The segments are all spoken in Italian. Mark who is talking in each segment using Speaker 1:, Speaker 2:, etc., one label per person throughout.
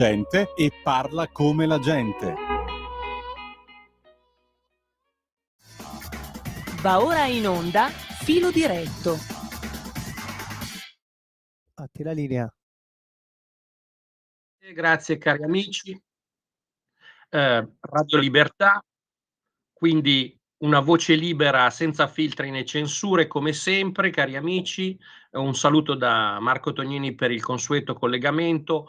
Speaker 1: gente e parla come la gente.
Speaker 2: Va ora in onda Filo Diretto.
Speaker 3: A te la linea.
Speaker 4: Grazie cari amici. Radio Libertà, quindi una voce libera senza filtri né censure come sempre, cari amici. Un saluto da Marco Tognini per il consueto collegamento.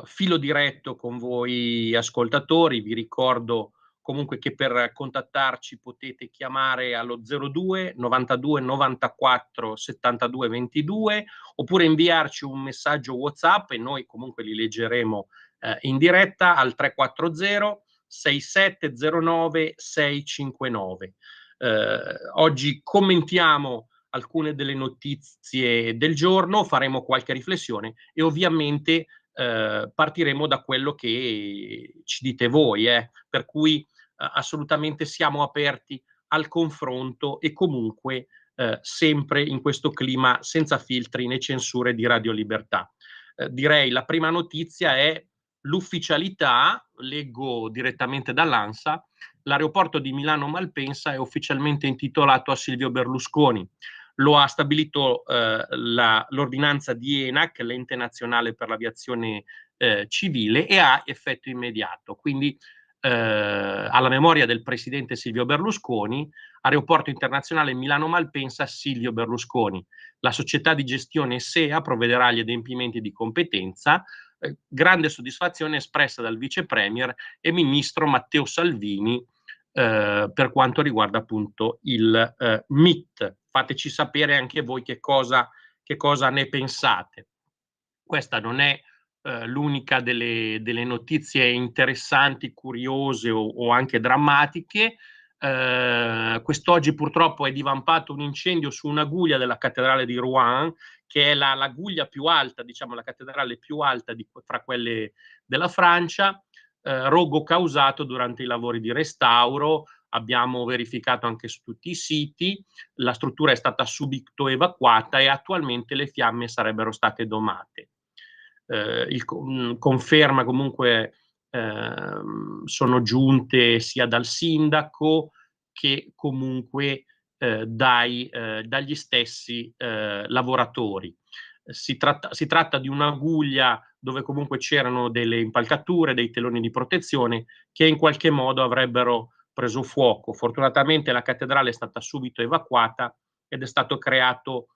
Speaker 4: Filo diretto con voi ascoltatori. Vi ricordo comunque che per contattarci potete chiamare allo 02 92 94 72 22 oppure inviarci un messaggio WhatsApp e noi comunque li leggeremo in diretta al 340 6709 659. Oggi commentiamo alcune delle notizie del giorno, faremo qualche riflessione e ovviamente partiremo da quello che ci dite voi, per cui assolutamente siamo aperti al confronto e comunque sempre in questo clima senza filtri né censure di Radio Libertà. Direi la prima notizia è l'ufficialità, leggo direttamente dall'ANSA, l'aeroporto di Milano Malpensa è ufficialmente intitolato a Silvio Berlusconi. Lo ha stabilito l'ordinanza di ENAC, l'Ente Nazionale per l'Aviazione Civile, e ha effetto immediato. Quindi alla memoria del presidente Silvio Berlusconi, Aeroporto Internazionale Milano Malpensa Silvio Berlusconi. La società di gestione SEA provvederà agli adempimenti di competenza. Grande soddisfazione espressa dal vice premier e ministro Matteo Salvini per quanto riguarda appunto il MIT. Fateci sapere anche voi che cosa ne pensate. Questa non è l'unica delle notizie interessanti, curiose o anche drammatiche. Quest'oggi purtroppo è divampato un incendio su una guglia della cattedrale di Rouen, che è la guglia più alta, diciamo la cattedrale più alta fra quelle della Francia, rogo causato durante i lavori di restauro. Abbiamo verificato anche su tutti i siti, la struttura è stata subito evacuata e attualmente le fiamme sarebbero state domate. Conferma comunque sono giunte sia dal sindaco che comunque dagli stessi lavoratori. Si tratta di una guglia dove comunque c'erano delle impalcature, dei teloni di protezione che in qualche modo avrebbero preso fuoco. Fortunatamente la cattedrale è stata subito evacuata ed è stato creato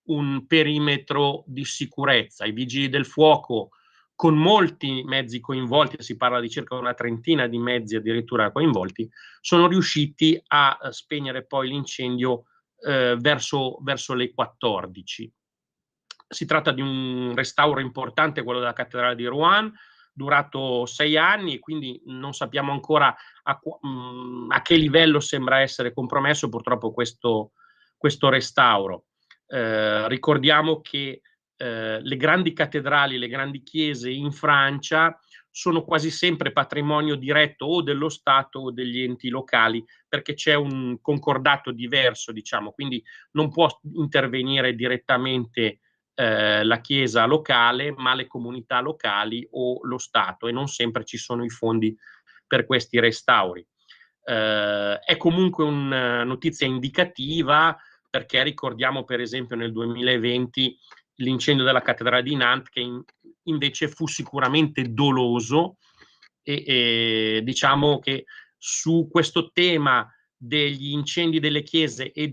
Speaker 4: un perimetro di sicurezza. I vigili del fuoco, con molti mezzi coinvolti, si parla di circa una trentina di mezzi addirittura coinvolti, sono riusciti a spegnere poi l'incendio verso le 14. Si tratta di un restauro importante, quello della cattedrale di Rouen, durato 6 anni, quindi non sappiamo ancora a che livello sembra essere compromesso purtroppo questo restauro. Ricordiamo che le grandi cattedrali, le grandi chiese in Francia sono quasi sempre patrimonio diretto o dello Stato o degli enti locali, perché c'è un concordato diverso, diciamo, quindi non può intervenire direttamente la chiesa locale, ma le comunità locali o lo Stato, e non sempre ci sono i fondi per questi restauri. È comunque una notizia indicativa, perché ricordiamo per esempio nel 2020 l'incendio della cattedrale di Nantes, che invece fu sicuramente doloso, e diciamo che su questo tema degli incendi delle chiese e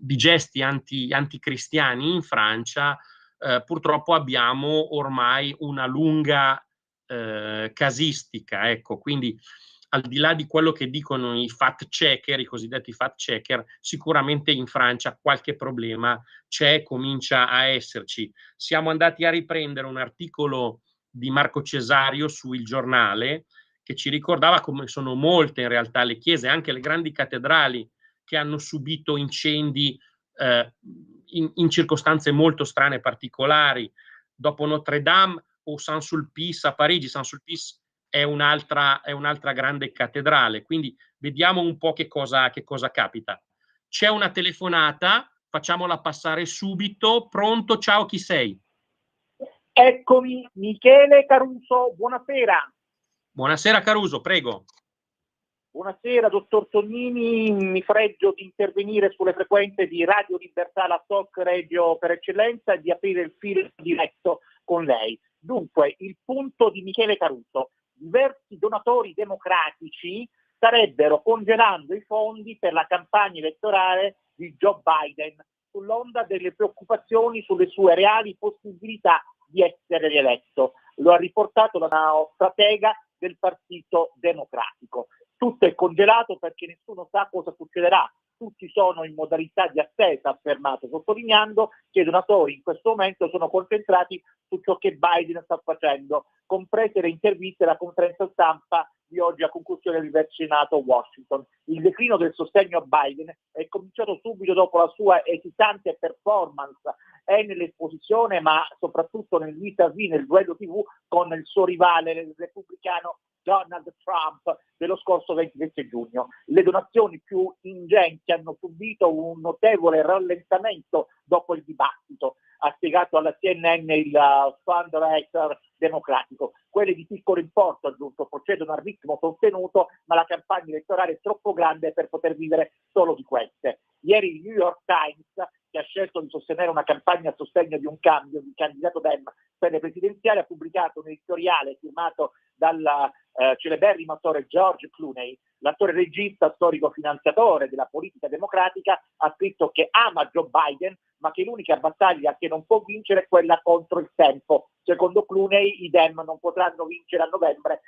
Speaker 4: di gesti anticristiani in Francia, purtroppo abbiamo ormai una lunga casistica, ecco. Quindi al di là di quello che dicono i fact checker, i cosiddetti fact checker, sicuramente in Francia qualche problema c'è, comincia a esserci. Siamo andati a riprendere un articolo di Marco Cesario su Il Giornale, che ci ricordava come sono molte in realtà le chiese, anche le grandi cattedrali, che hanno subito incendi in circostanze molto strane e particolari. Dopo Notre Dame o Saint-Sulpice a Parigi, Saint-Sulpice è un'altra grande cattedrale, quindi vediamo un po' che cosa capita. C'è una telefonata, facciamola passare subito. Pronto? Ciao, chi sei?
Speaker 3: Eccomi, Michele Caruso, buonasera.
Speaker 4: Buonasera Caruso, prego.
Speaker 3: Buonasera, dottor Tognini, mi fregio di intervenire sulle frequenze di Radio Libertà, la talk radio per eccellenza, e di aprire il filo diretto con lei. Dunque, il punto di Michele Caruso: diversi donatori democratici starebbero congelando i fondi per la campagna elettorale di Joe Biden, sull'onda delle preoccupazioni sulle sue reali possibilità di essere rieletto. Lo ha riportato la stratega del Partito Democratico. Tutto è congelato perché nessuno sa cosa succederà. Tutti sono in modalità di attesa, ha affermato, sottolineando che i donatori in questo momento sono concentrati su ciò che Biden sta facendo, comprese le interviste e la conferenza stampa di oggi a conclusione del vicinato Washington. Il declino del sostegno a Biden è cominciato subito dopo la sua esitante performance nell'esposizione, ma soprattutto nel vis-à-vis, nel duello TV con il suo rivale, il repubblicano Donald Trump, dello scorso 27 giugno. Le donazioni più ingenti hanno subito un notevole rallentamento dopo il dibattito, ha spiegato alla CNN il fundraiser democratico. Quelle di piccolo importo, aggiunto, procedono a ritmo sostenuto, ma la campagna elettorale è troppo grande per poter vivere solo di queste. Ieri il New York Times, che ha scelto di sostenere una campagna a sostegno di un cambio di candidato Dem per le presidenziali, ha pubblicato un editoriale firmato dal celeberrimo attore George Clooney. L'attore regista, storico finanziatore della politica democratica, ha scritto che ama Joe Biden, ma che l'unica battaglia che non può vincere è quella contro il tempo. Secondo Clooney, i Dem non potranno vincere a novembre,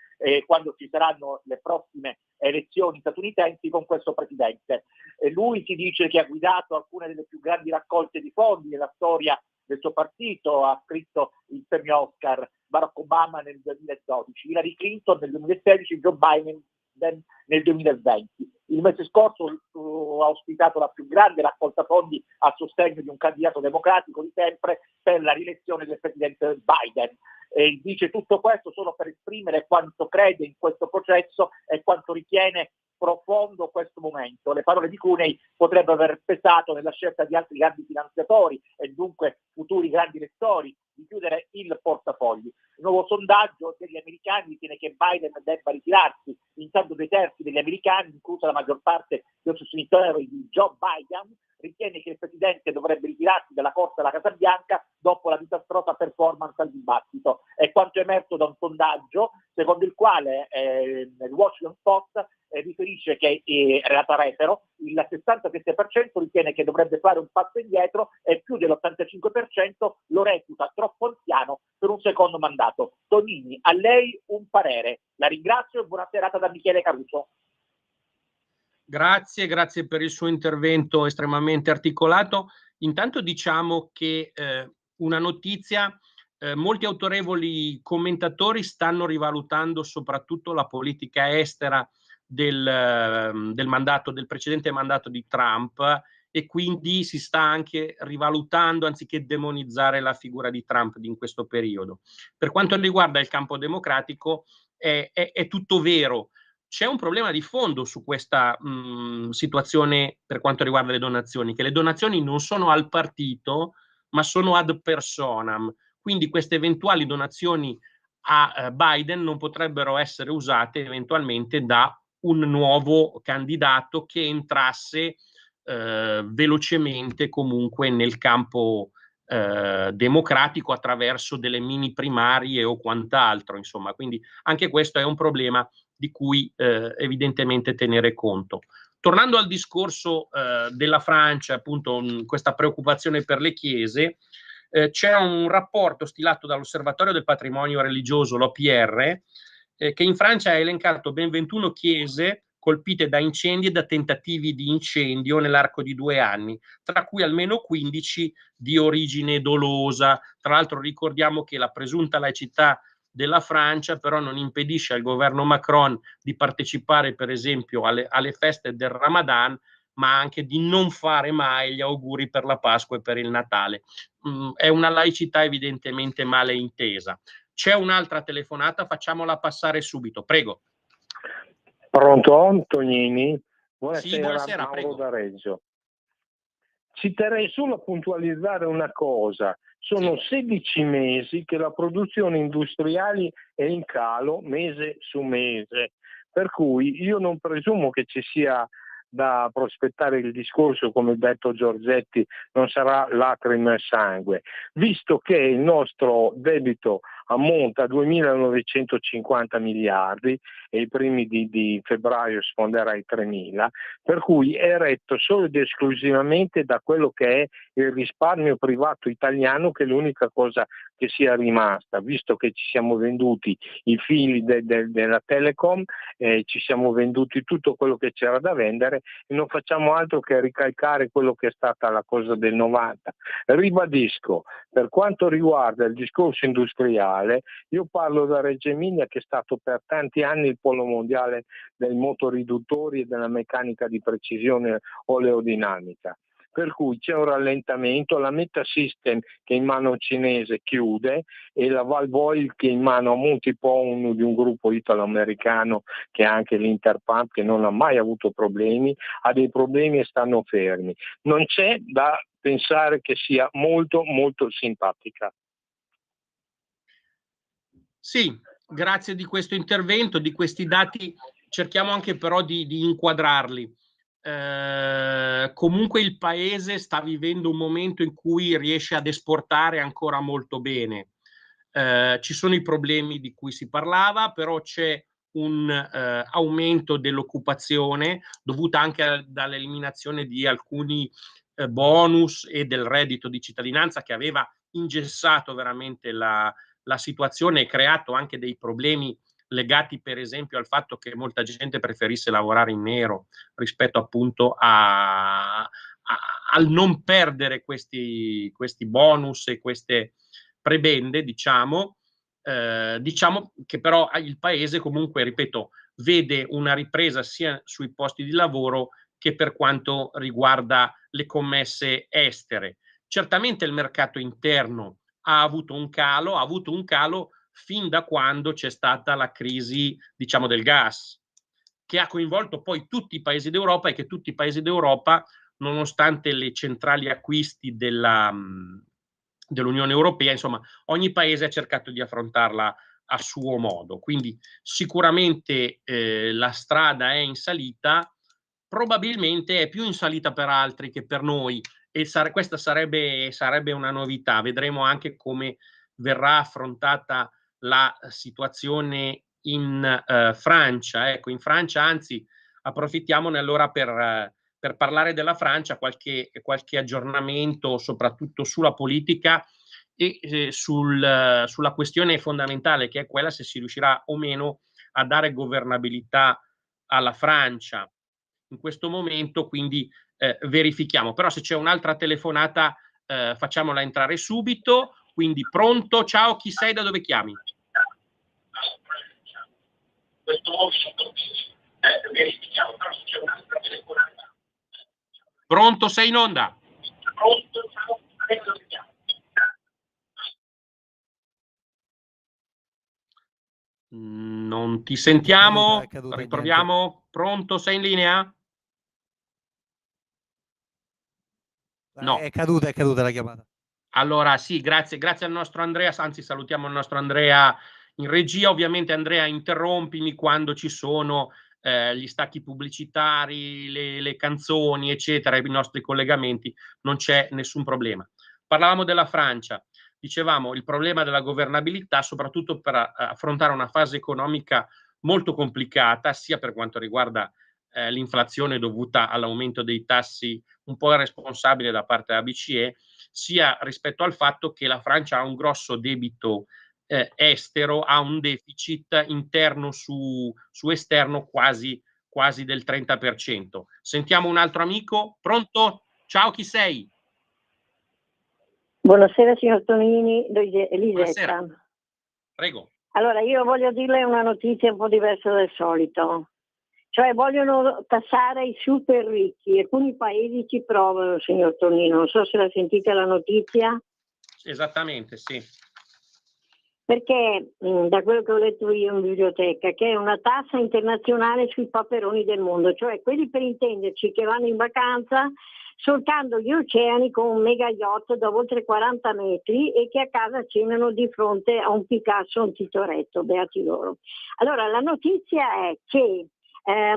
Speaker 3: quando ci saranno le prossime elezioni statunitensi, con questo presidente. Lui si dice che ha guidato alcune delle più grandi raccolte di fondi nella storia del suo partito, ha scritto il premio Oscar, Barack Obama nel 2012, Hillary Clinton nel 2016, Joe Biden nel 2020. Il mese scorso ha ospitato la più grande raccolta fondi a sostegno di un candidato democratico di sempre per la rielezione del presidente Biden. E dice tutto questo solo per esprimere quanto crede in questo processo e quanto ritiene profondo questo momento. Le parole di Clooney potrebbero aver pesato nella scelta di altri grandi finanziatori e dunque futuri grandi elettori di chiudere il portafogli. Il nuovo sondaggio degli americani ritiene che Biden debba ritirarsi. Intanto 2/3 degli americani, inclusa la maggior parte dei sostenitori di Joe Biden, ritiene che il presidente dovrebbe ritirarsi dalla corsa alla Casa Bianca dopo la disastrosa performance al dibattito. È quanto emerso da un sondaggio secondo il quale il Washington Post riferisce che Renata Refero, il 67% ritiene che dovrebbe fare un passo indietro e più dell'85% lo reputa troppo anziano per un secondo mandato. Tonini, a lei un parere. La ringrazio e buona serata da Michele Caruso.
Speaker 4: Grazie per il suo intervento estremamente articolato. Intanto diciamo che una notizia, molti autorevoli commentatori stanno rivalutando soprattutto la politica estera del precedente mandato di Trump, e quindi si sta anche rivalutando, anziché demonizzare, la figura di Trump in questo periodo. Per quanto riguarda il campo democratico è tutto vero. C'è un problema di fondo su questa situazione per quanto riguarda le donazioni, che le donazioni non sono al partito, ma sono ad personam. Quindi queste eventuali donazioni a Biden non potrebbero essere usate eventualmente da un nuovo candidato che entrasse velocemente comunque nel campo democratico attraverso delle mini primarie o quant'altro, insomma. Quindi anche questo è un problema di cui evidentemente tenere conto. Tornando al discorso della Francia, appunto questa preoccupazione per le chiese, c'è un rapporto stilato dall'Osservatorio del Patrimonio Religioso, l'OPR, che in Francia ha elencato ben 21 chiese colpite da incendi e da tentativi di incendio nell'arco di 2 anni, tra cui almeno 15 di origine dolosa. Tra l'altro ricordiamo che la presunta laicità della Francia però non impedisce al governo Macron di partecipare per esempio alle feste del Ramadan, ma anche di non fare mai gli auguri per la Pasqua e per il Natale. È una laicità evidentemente male intesa. C'è un'altra telefonata, facciamola passare subito, prego.
Speaker 5: Pronto, Antonini? Buonasera,
Speaker 4: sì, buonasera,
Speaker 5: Mauro
Speaker 4: prego.
Speaker 5: da Reggio. Ci terrei solo a puntualizzare una cosa, Sono 16 mesi che la produzione industriale è in calo mese su mese, per cui io non presumo che ci sia da prospettare il discorso, come detto Giorgetti, non sarà lacrime e sangue, visto che il nostro debito ammonta a 2.950 miliardi e i primi di febbraio sfonderà ai 3.000, per cui è retto solo ed esclusivamente da quello che è il risparmio privato italiano, che è l'unica cosa che sia rimasta, visto che ci siamo venduti i fili della Telecom, ci siamo venduti tutto quello che c'era da vendere e non facciamo altro che ricalcare quello che è stata la cosa del 90. Ribadisco, per quanto riguarda il discorso industriale, io parlo da Reggio Emilia, che è stato per tanti anni il polo mondiale dei motoriduttori e della meccanica di precisione oleodinamica. Per cui c'è un rallentamento, la Metasystem che è in mano cinese chiude e la Valvoil che è in mano a Multipon di un gruppo italo-americano che è anche l'Interpump, che non ha mai avuto problemi, ha dei problemi e stanno fermi. Non c'è da pensare che sia molto molto simpatica.
Speaker 4: Sì, grazie di questo intervento, di questi dati. Cerchiamo anche però di inquadrarli. Comunque il paese sta vivendo un momento in cui riesce ad esportare ancora molto bene. Ci sono i problemi di cui si parlava, però c'è un aumento dell'occupazione dovuta anche dall'eliminazione di alcuni bonus e del reddito di cittadinanza, che aveva ingessato veramente la situazione e creato anche dei problemi legati per esempio al fatto che molta gente preferisse lavorare in nero rispetto appunto al non perdere questi bonus e queste prebende, diciamo che però il paese comunque, ripeto, vede una ripresa sia sui posti di lavoro che per quanto riguarda le commesse estere. Certamente il mercato interno ha avuto un calo fin da quando c'è stata la crisi, diciamo, del gas, che ha coinvolto poi tutti i paesi d'Europa e che tutti i paesi d'Europa, nonostante le centrali acquisti dell'Unione Europea, insomma, ogni paese ha cercato di affrontarla a suo modo. Quindi sicuramente la strada è in salita, probabilmente è più in salita per altri che per noi, e questa sarebbe una novità. Vedremo anche come verrà affrontata la situazione in Francia. Ecco, in Francia, anzi, approfittiamone allora per parlare della Francia, qualche aggiornamento soprattutto sulla politica e sulla questione fondamentale, che è quella se si riuscirà o meno a dare governabilità alla Francia. In questo momento quindi verifichiamo, però se c'è un'altra telefonata facciamola entrare subito. Quindi pronto? Ciao, chi sei, da dove chiami? Pronto, sei in onda? Non ti sentiamo, riproviamo. Pronto, sei in linea? No.
Speaker 6: È caduta la chiamata.
Speaker 4: Allora sì, grazie al nostro Andrea, anzi salutiamo il nostro Andrea in regia. Ovviamente Andrea, interrompimi quando ci sono gli stacchi pubblicitari, le canzoni, eccetera, i nostri collegamenti, non c'è nessun problema. Parlavamo della Francia, dicevamo il problema della governabilità, soprattutto per affrontare una fase economica molto complicata, sia per quanto riguarda l'inflazione dovuta all'aumento dei tassi un po' irresponsabile da parte della BCE, sia rispetto al fatto che la Francia ha un grosso debito estero, ha un deficit interno su esterno quasi del 30%. Sentiamo un altro amico. Pronto? Ciao, chi sei?
Speaker 7: Buonasera signor Tonini, Elisetta.
Speaker 4: Buonasera. Prego.
Speaker 7: Allora, io voglio dirle una notizia un po' diversa dal solito. Cioè vogliono tassare i super ricchi, alcuni paesi ci provano, signor Tonino, non so se la sentite la notizia.
Speaker 4: Esattamente, sì.
Speaker 7: Perché da quello che ho letto io in biblioteca, che è una tassa internazionale sui paperoni del mondo, cioè quelli, per intenderci, che vanno in vacanza solcando gli oceani con un mega yacht da oltre 40 metri e che a casa cenano di fronte a un Picasso o un Tintoretto, beati loro. Allora, la notizia è che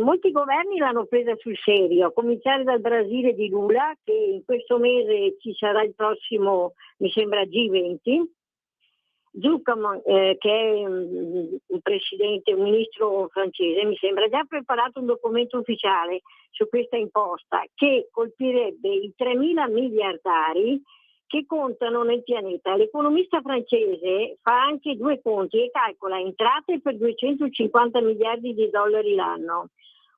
Speaker 7: molti governi l'hanno presa sul serio, a cominciare dal Brasile di Lula, che in questo mese ci sarà il prossimo, mi sembra, G20. Zuckerman, che è un presidente, un ministro francese, mi sembra, già preparato un documento ufficiale su questa imposta che colpirebbe i 3.000 miliardari che contano nel pianeta. L'economista francese fa anche due conti e calcola entrate per 250 miliardi di dollari l'anno,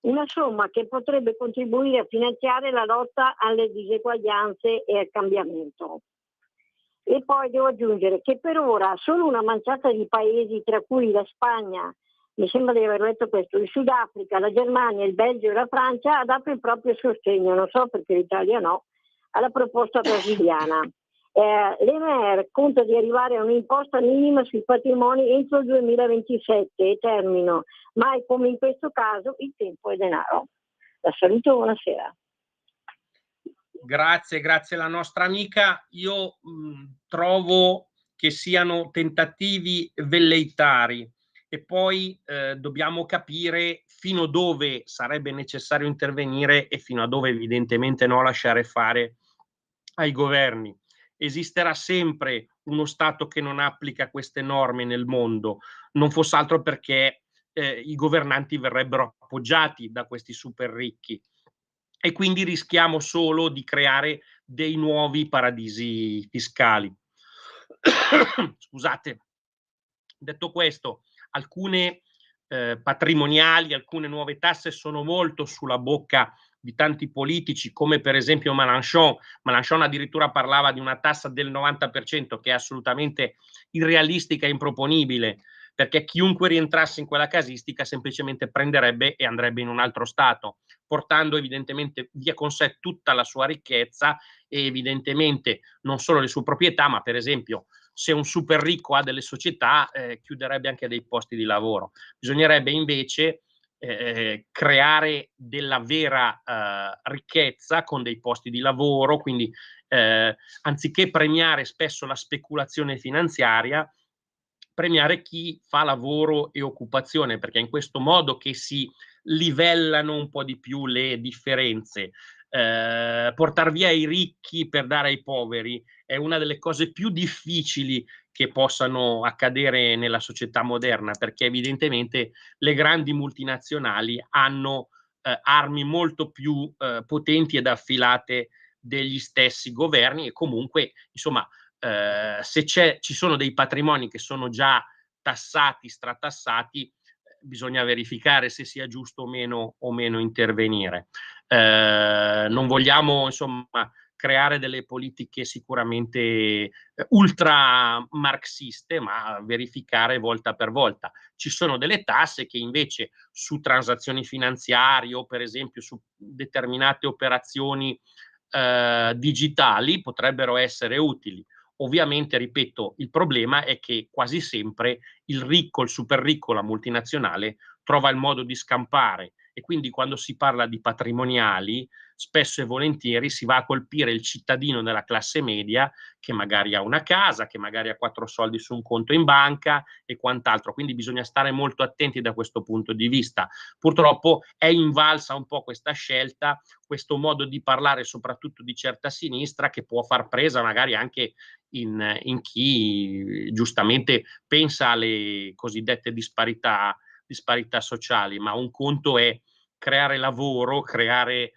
Speaker 7: una somma che potrebbe contribuire a finanziare la lotta alle diseguaglianze e al cambiamento. E poi devo aggiungere che per ora solo una manciata di paesi, tra cui la Spagna, mi sembra di aver letto questo, il Sudafrica, la Germania, il Belgio e la Francia, ha dato il proprio sostegno, non so perché l'Italia no, alla proposta brasiliana. L'EMER conta di arrivare a un'imposta minima sui patrimoni entro il 2027 e termino, mai come in questo caso il tempo è denaro. La saluto, buonasera.
Speaker 4: Grazie alla nostra amica. Io trovo che siano tentativi velleitari e poi dobbiamo capire fino a dove sarebbe necessario intervenire e fino a dove evidentemente no, lasciare fare ai governi. Esisterà sempre uno Stato che non applica queste norme nel mondo, non fosse altro perché i governanti verrebbero appoggiati da questi super ricchi. E quindi rischiamo solo di creare dei nuovi paradisi fiscali. Scusate. Detto questo, alcune patrimoniali, alcune nuove tasse sono molto sulla bocca di tanti politici, come per esempio Mélenchon. Mélenchon addirittura parlava di una tassa del 90%, che è assolutamente irrealistica e improponibile, perché chiunque rientrasse in quella casistica semplicemente prenderebbe e andrebbe in un altro Stato, portando evidentemente via con sé tutta la sua ricchezza e evidentemente non solo le sue proprietà, ma per esempio se un super ricco ha delle società chiuderebbe anche dei posti di lavoro. Bisognerebbe invece creare della vera ricchezza con dei posti di lavoro, quindi anziché premiare spesso la speculazione finanziaria, premiare chi fa lavoro e occupazione, perché è in questo modo che si livellano un po' di più le differenze. Portar via i ricchi per dare ai poveri è una delle cose più difficili che possano accadere nella società moderna, perché evidentemente le grandi multinazionali hanno armi molto più potenti ed affilate degli stessi governi e comunque, insomma, se ci sono dei patrimoni che sono già tassati, stratassati, bisogna verificare se sia giusto o meno intervenire. Non vogliamo, insomma, creare delle politiche sicuramente ultra marxiste, ma verificare volta per volta. Ci sono delle tasse che invece su transazioni finanziarie o per esempio su determinate operazioni digitali potrebbero essere utili. Ovviamente, ripeto, il problema è che quasi sempre il ricco, il super ricco, la multinazionale trova il modo di scampare e quindi quando si parla di patrimoniali spesso e volentieri si va a colpire il cittadino della classe media che magari ha una casa, che magari ha 4 soldi su un conto in banca e quant'altro, quindi bisogna stare molto attenti da questo punto di vista. Purtroppo è invalsa un po' questa scelta, questo modo di parlare soprattutto di certa sinistra che può far presa magari anche in chi giustamente pensa alle cosiddette disparità sociali, ma un conto è creare lavoro, creare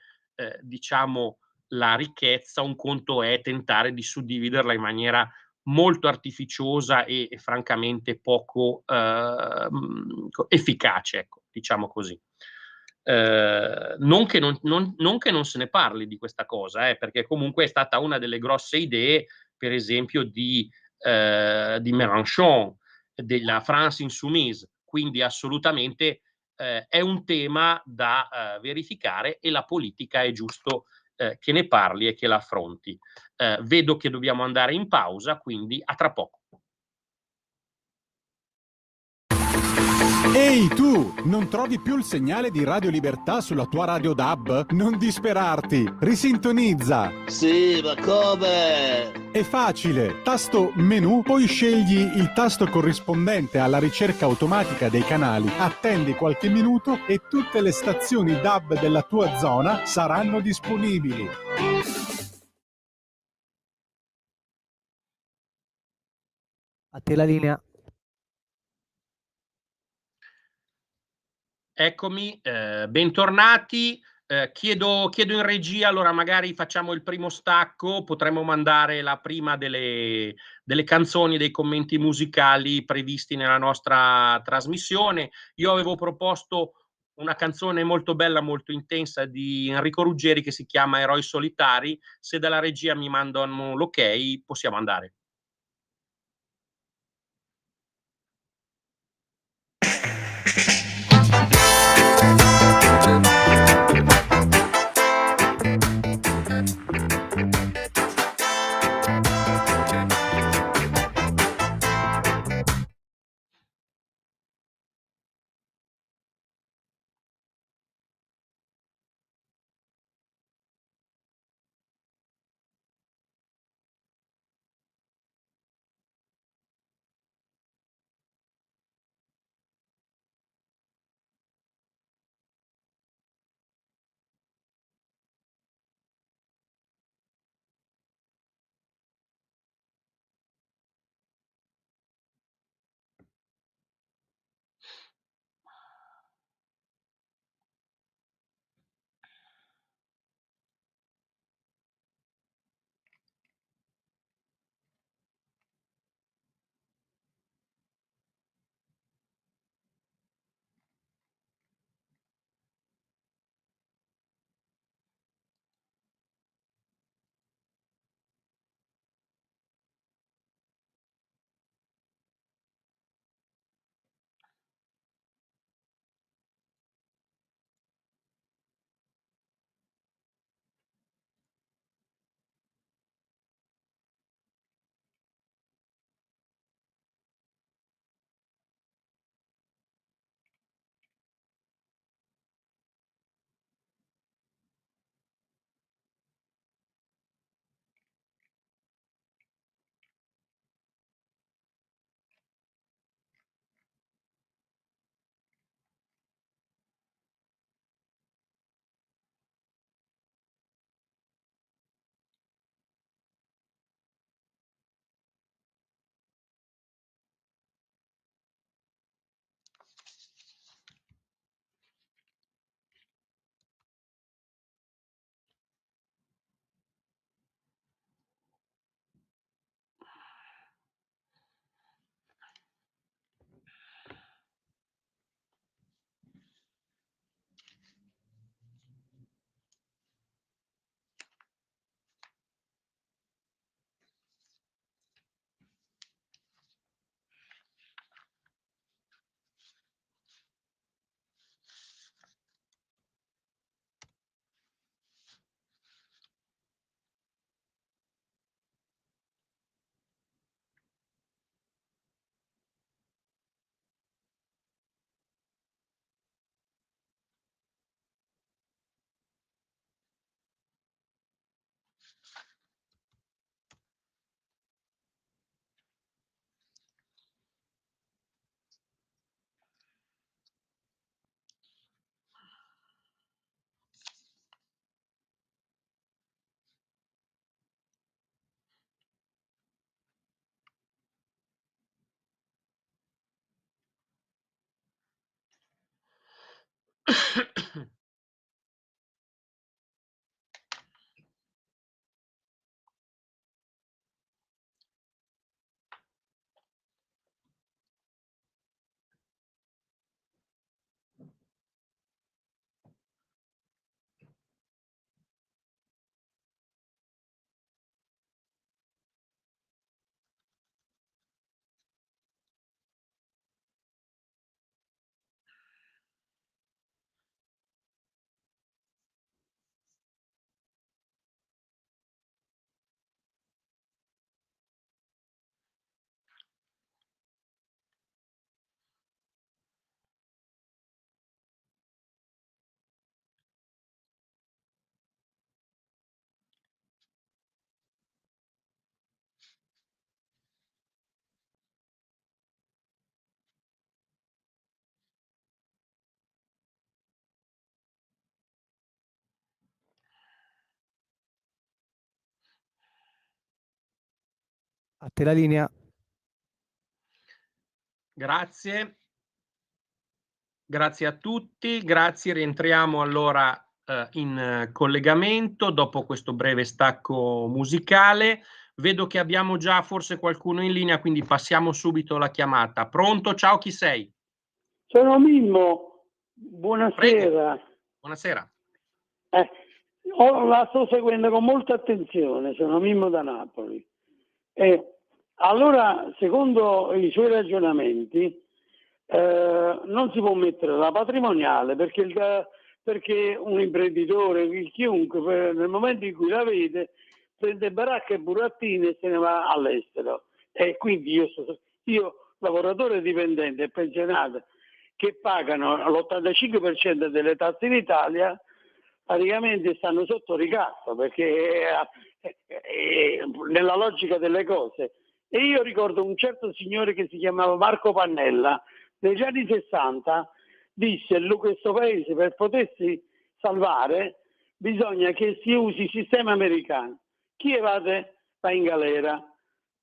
Speaker 4: diciamo la ricchezza, un conto è tentare di suddividerla in maniera molto artificiosa e francamente poco efficace, ecco, diciamo così. Non che non se ne parli di questa cosa, perché comunque è stata una delle grosse idee, per esempio, di Mélenchon, della France Insoumise, quindi assolutamente è un tema da verificare e la politica è giusto che ne parli e che la affronti. Vedo che dobbiamo andare in pausa, quindi a tra poco.
Speaker 1: Ehi tu, non trovi più il segnale di Radio Libertà sulla tua radio DAB? Non disperarti, risintonizza.
Speaker 6: Sì, ma come?
Speaker 1: È facile, tasto menu, poi scegli il tasto corrispondente alla ricerca automatica dei canali, attendi qualche minuto e tutte le stazioni DAB della tua zona saranno disponibili.
Speaker 8: A te la linea.
Speaker 4: Eccomi, bentornati. Chiedo in regia, allora magari facciamo il primo stacco, potremmo mandare la prima delle canzoni, dei commenti musicali previsti nella nostra trasmissione. Io avevo proposto una canzone molto bella, molto intensa di Enrico Ruggeri che si chiama Eroi solitari. Se dalla regia mi mandano l'ok, possiamo andare.
Speaker 8: A te la linea.
Speaker 4: Grazie. Grazie a tutti, grazie. Rientriamo allora in collegamento dopo questo breve stacco musicale. Vedo che abbiamo già forse qualcuno in linea, quindi passiamo subito alla chiamata. Pronto? Ciao, chi sei?
Speaker 9: Sono Mimmo, buonasera.
Speaker 4: Prego. Buonasera.
Speaker 9: La sto seguendo con molta attenzione, sono Mimmo da Napoli. Allora, secondo i suoi ragionamenti, non si può mettere la patrimoniale perché un imprenditore, chiunque, nel momento in cui la vede, prende baracca e burattini e se ne va all'estero. E quindi io lavoratore dipendente e pensionato, che pagano l'85% delle tasse in Italia, praticamente stanno sotto ricatto, perché nella logica delle cose. E io ricordo un certo signore che si chiamava Marco Pannella, negli anni 60 disse che questo paese, per potersi salvare, bisogna che si usi il sistema americano. Chi evade va in galera,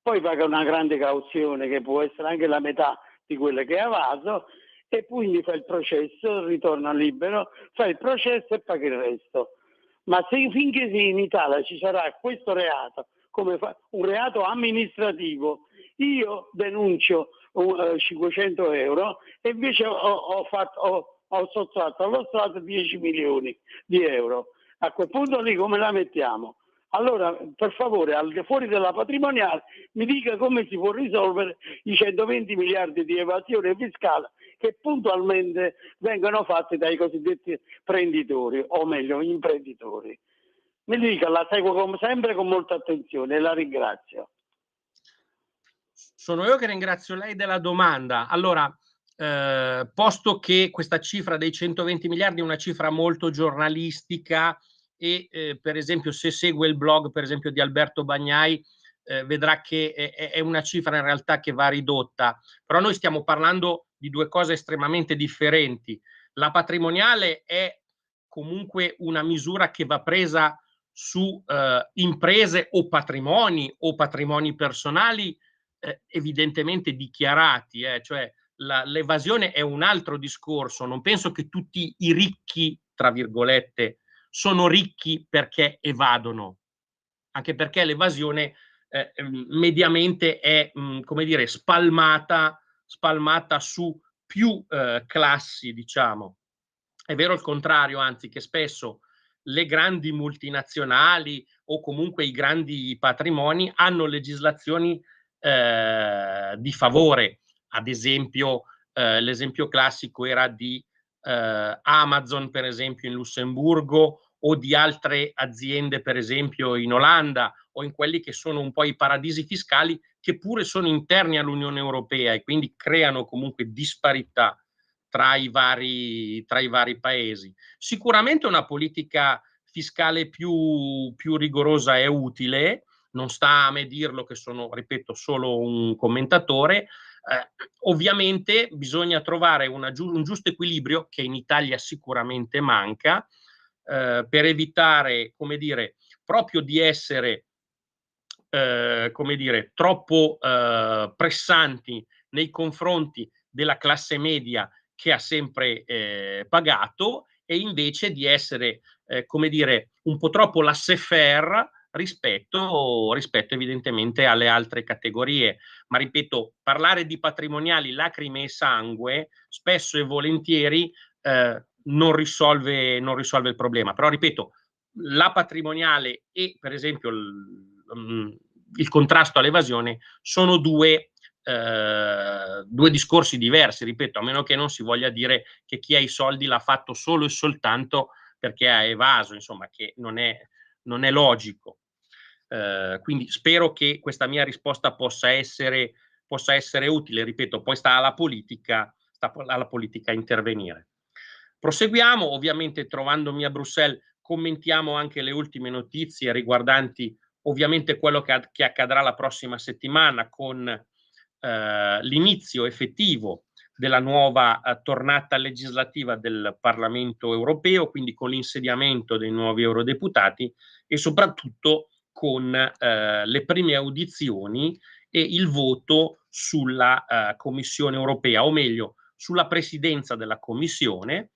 Speaker 9: poi paga una grande cauzione che può essere anche la metà di quella che ha evaso, e quindi fa il processo, ritorna libero, fa il processo e paga il resto. Ma finché in Italia ci sarà questo reato come un reato amministrativo, io denuncio 500 euro e invece ho sottratto allo Stato 10 milioni di euro. A quel punto lì come la mettiamo? Allora, per favore, al di fuori della patrimoniale, mi dica come si può risolvere i 120 miliardi di evasione fiscale che puntualmente vengono fatti dai cosiddetti prenditori, o meglio, imprenditori. Mi dica, la seguo come sempre con molta attenzione e la ringrazio.
Speaker 4: Sono io che ringrazio lei della domanda. Allora, posto che questa cifra dei 120 miliardi è una cifra molto giornalistica e per esempio se segue il blog per esempio di Alberto Bagnai vedrà che è una cifra in realtà che va ridotta, però noi stiamo parlando di due cose estremamente differenti. La patrimoniale è comunque una misura che va presa su imprese o patrimoni personali evidentemente dichiarati, cioè l'evasione è un altro discorso. Non penso che tutti i ricchi, tra virgolette, sono ricchi perché evadono, anche perché l'evasione mediamente è come dire spalmata su più classi, diciamo. È vero il contrario, anzi, che spesso le grandi multinazionali o comunque i grandi patrimoni hanno legislazioni di favore. Ad esempio, l'esempio classico era di Amazon, per esempio, in Lussemburgo, o di altre aziende, per esempio, in Olanda, o in quelli che sono un po' i paradisi fiscali, che pure sono interni all'Unione Europea e quindi creano comunque disparità tra i vari paesi. Sicuramente una politica fiscale più rigorosa è utile, non sta a me dirlo che sono, ripeto, solo un commentatore. Ovviamente bisogna trovare un giusto equilibrio che in Italia sicuramente manca, per evitare, come dire, proprio di essere come dire, troppo pressanti nei confronti della classe media che ha sempre pagato, e invece di essere come dire un po' troppo laissez-faire rispetto evidentemente alle altre categorie. Ma ripeto, parlare di patrimoniali, lacrime e sangue spesso e volentieri non risolve il problema. Però ripeto, la patrimoniale e per esempio il contrasto all'evasione sono due discorsi diversi, ripeto, a meno che non si voglia dire che chi ha i soldi l'ha fatto solo e soltanto perché ha evaso, insomma, che non è logico. Quindi spero che questa mia risposta possa essere utile, ripeto, poi sta alla politica intervenire. Proseguiamo, ovviamente trovandomi a Bruxelles commentiamo anche le ultime notizie riguardanti ovviamente quello che accadrà la prossima settimana con l'inizio effettivo della nuova tornata legislativa del Parlamento europeo, quindi con l'insediamento dei nuovi eurodeputati e soprattutto con le prime audizioni e il voto sulla Commissione europea, o meglio, sulla presidenza della Commissione.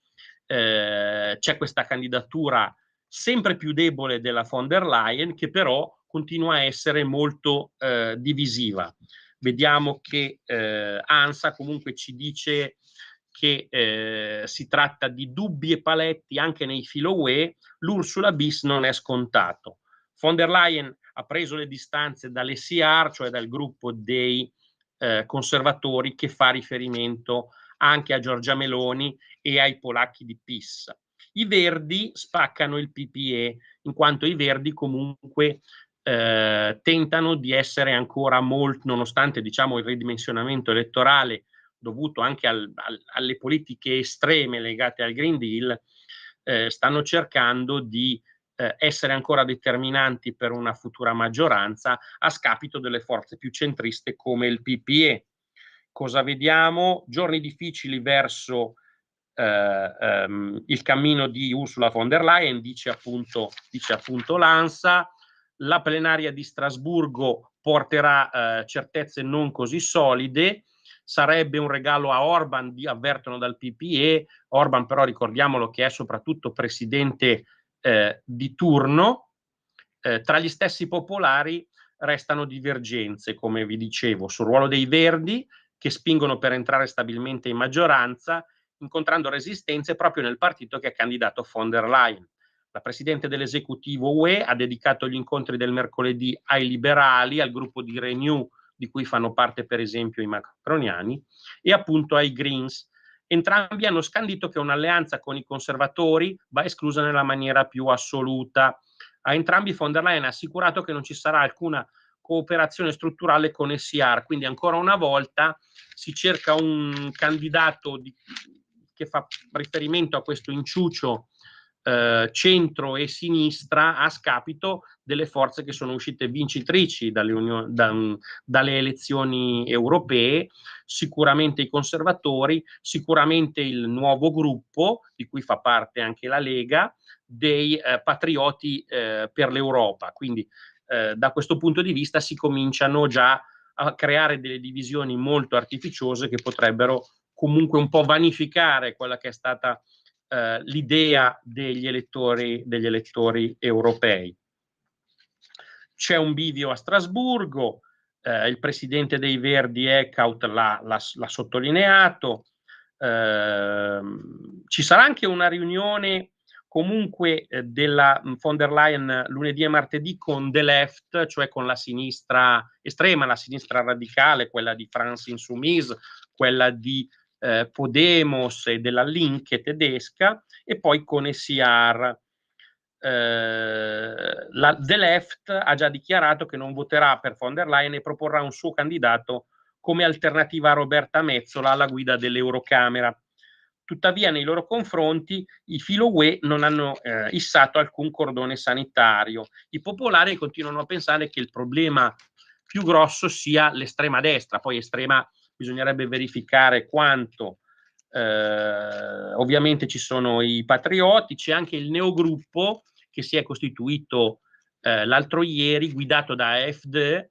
Speaker 4: C'è questa candidatura sempre più debole della von der Leyen, che però continua a essere molto divisiva. Vediamo che ANSA comunque ci dice che si tratta di dubbi e paletti anche nei filo UE, l'Ursula bis non è scontato. Von der Leyen ha preso le distanze dall'ECR, cioè dal gruppo dei conservatori, che fa riferimento anche a Giorgia Meloni e ai polacchi di PiS. I Verdi spaccano il PPE, in quanto i Verdi comunque tentano di essere ancora molto, nonostante diciamo il ridimensionamento elettorale dovuto anche alle politiche estreme legate al Green Deal, stanno cercando di essere ancora determinanti per una futura maggioranza a scapito delle forze più centriste come il PPE. Cosa vediamo? Giorni difficili verso il cammino di Ursula von der Leyen, dice appunto l'ANSA. La plenaria di Strasburgo porterà certezze non così solide, sarebbe un regalo a Orban, avvertono dal PPE. Orban però ricordiamolo che è soprattutto presidente di turno. Tra gli stessi popolari restano divergenze, come vi dicevo, sul ruolo dei Verdi, che spingono per entrare stabilmente in maggioranza, incontrando resistenze proprio nel partito che ha candidato von der Leyen. La Presidente dell'Esecutivo UE ha dedicato gli incontri del mercoledì ai liberali, al gruppo di Renew, di cui fanno parte per esempio i macroniani, e appunto ai Greens. Entrambi hanno scandito che un'alleanza con i conservatori va esclusa nella maniera più assoluta. A entrambi von der Leyen ha assicurato che non ci sarà alcuna cooperazione strutturale con ECR, quindi ancora una volta si cerca un candidato che fa riferimento a questo inciucio centro e sinistra a scapito delle forze che sono uscite vincitrici dalle elezioni europee, sicuramente i conservatori, sicuramente il nuovo gruppo, di cui fa parte anche la Lega, dei patrioti per l'Europa. Quindi da questo punto di vista si cominciano già a creare delle divisioni molto artificiose che potrebbero comunque un po' vanificare quella che è stata l'idea degli elettori europei. C'è un bivio a Strasburgo, il presidente dei Verdi Eickhout l'ha sottolineato, ci sarà anche una riunione comunque della von der Leyen lunedì e martedì con The Left, cioè con la sinistra estrema, la sinistra radicale, quella di France Insoumise, quella di Podemos e della Linke tedesca, e poi con ECR. The Left ha già dichiarato che non voterà per von der Leyen e proporrà un suo candidato come alternativa a Roberta Metsola alla guida dell'Eurocamera. Tuttavia nei loro confronti i filo UE non hanno issato alcun cordone sanitario. I popolari continuano a pensare che il problema più grosso sia l'estrema destra, poi estrema bisognerebbe verificare quanto. Ovviamente ci sono i patrioti, c'è anche il neogruppo che si è costituito l'altro ieri, guidato da AfD,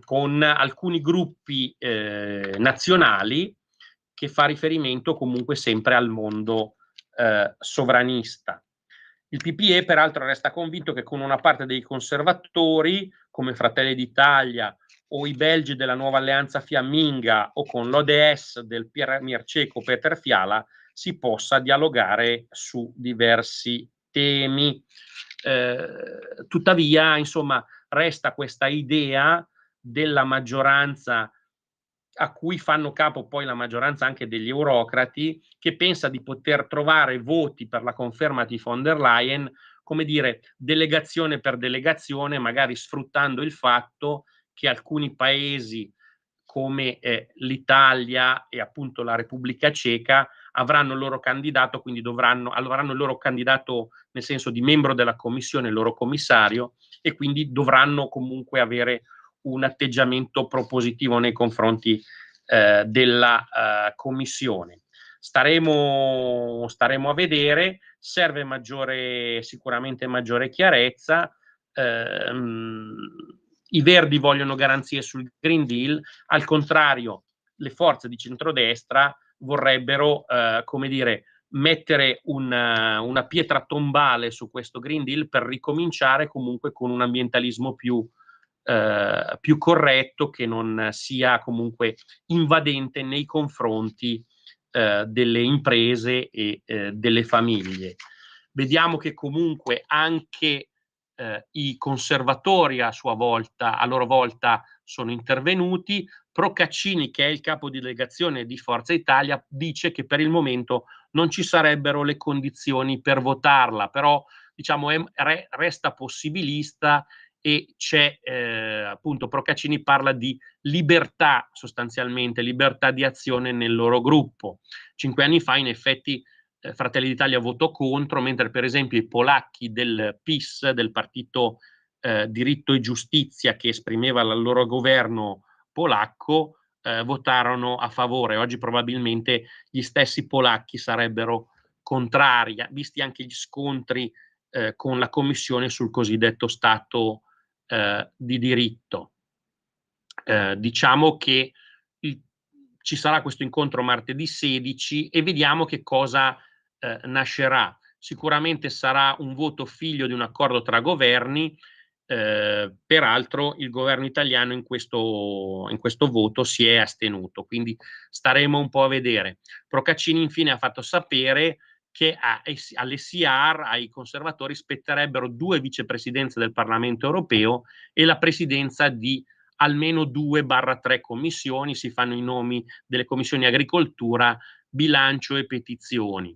Speaker 4: con alcuni gruppi nazionali, che fa riferimento comunque sempre al mondo sovranista. Il PPE peraltro resta convinto che con una parte dei conservatori, come Fratelli d'Italia o i belgi della nuova alleanza fiamminga, o con l'ODS del premier ceco Peter Fiala, si possa dialogare su diversi temi. Tuttavia, insomma, resta questa idea della maggioranza a cui fanno capo poi la maggioranza anche degli eurocrati, che pensa di poter trovare voti per la conferma di von der Leyen, come dire, delegazione per delegazione, magari sfruttando il fatto che alcuni paesi come l'Italia e appunto la Repubblica Ceca avranno il loro candidato, quindi avranno il loro candidato nel senso di membro della Commissione, il loro commissario, e quindi dovranno comunque avere un atteggiamento propositivo nei confronti della Commissione. Staremo a vedere, serve sicuramente maggiore chiarezza. I Verdi vogliono garanzie sul Green Deal, al contrario le forze di centrodestra vorrebbero, come dire, mettere una pietra tombale su questo Green Deal per ricominciare comunque con un ambientalismo più corretto, che non sia comunque invadente nei confronti delle imprese e delle famiglie. Vediamo che comunque anche i conservatori a loro volta sono intervenuti. Procaccini, che è il capo di delegazione di Forza Italia, dice che per il momento non ci sarebbero le condizioni per votarla, però diciamo resta possibilista, e c'è appunto Procaccini parla di libertà, sostanzialmente libertà di azione nel loro gruppo. 5 anni fa in effetti Fratelli d'Italia votò contro, mentre per esempio i polacchi del PiS, del partito Diritto e Giustizia, che esprimeva il loro governo polacco, votarono a favore. Oggi probabilmente gli stessi polacchi sarebbero contrari, visti anche gli scontri con la Commissione sul cosiddetto Stato di diritto. Diciamo che ci sarà questo incontro martedì 16 e vediamo che cosa nascerà. Sicuramente sarà un voto figlio di un accordo tra governi. Peraltro il governo italiano in questo voto si è astenuto, quindi staremo un po' a vedere. Procaccini infine ha fatto sapere che all'ECR, ai conservatori, spetterebbero 2 vicepresidenze del Parlamento europeo e la presidenza di almeno 2/3 commissioni. Si fanno i nomi delle commissioni agricoltura, bilancio e petizioni.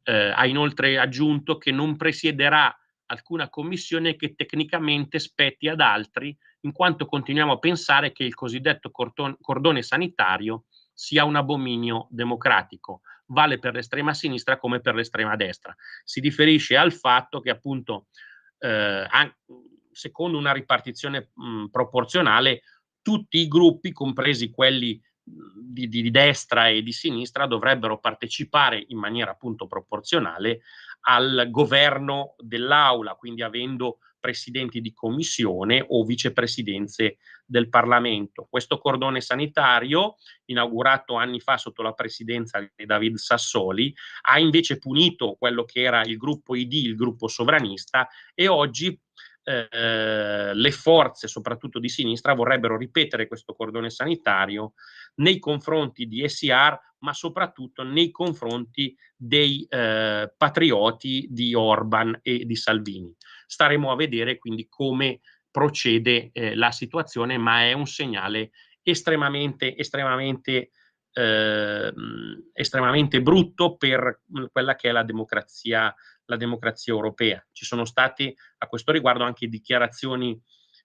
Speaker 4: Ha inoltre aggiunto che non presiederà alcuna commissione che tecnicamente spetti ad altri, in quanto continuiamo a pensare che il cosiddetto cordone sanitario sia un abominio democratico. Vale per l'estrema sinistra come per l'estrema destra. Si riferisce al fatto che appunto secondo una ripartizione proporzionale, tutti i gruppi, compresi quelli di destra e di sinistra, dovrebbero partecipare in maniera appunto proporzionale al governo dell'aula, quindi avendo presidenti di commissione o vicepresidenze del Parlamento. Questo cordone sanitario, inaugurato anni fa sotto la presidenza di David Sassoli, ha invece punito quello che era il gruppo ID, il gruppo sovranista, e oggi le forze, soprattutto di sinistra, vorrebbero ripetere questo cordone sanitario nei confronti di ECR, ma soprattutto nei confronti dei patrioti di Orban e di Salvini. Staremo a vedere quindi come procede la situazione, ma è un segnale estremamente brutto per quella che è la democrazia europea. Ci sono state a questo riguardo anche dichiarazioni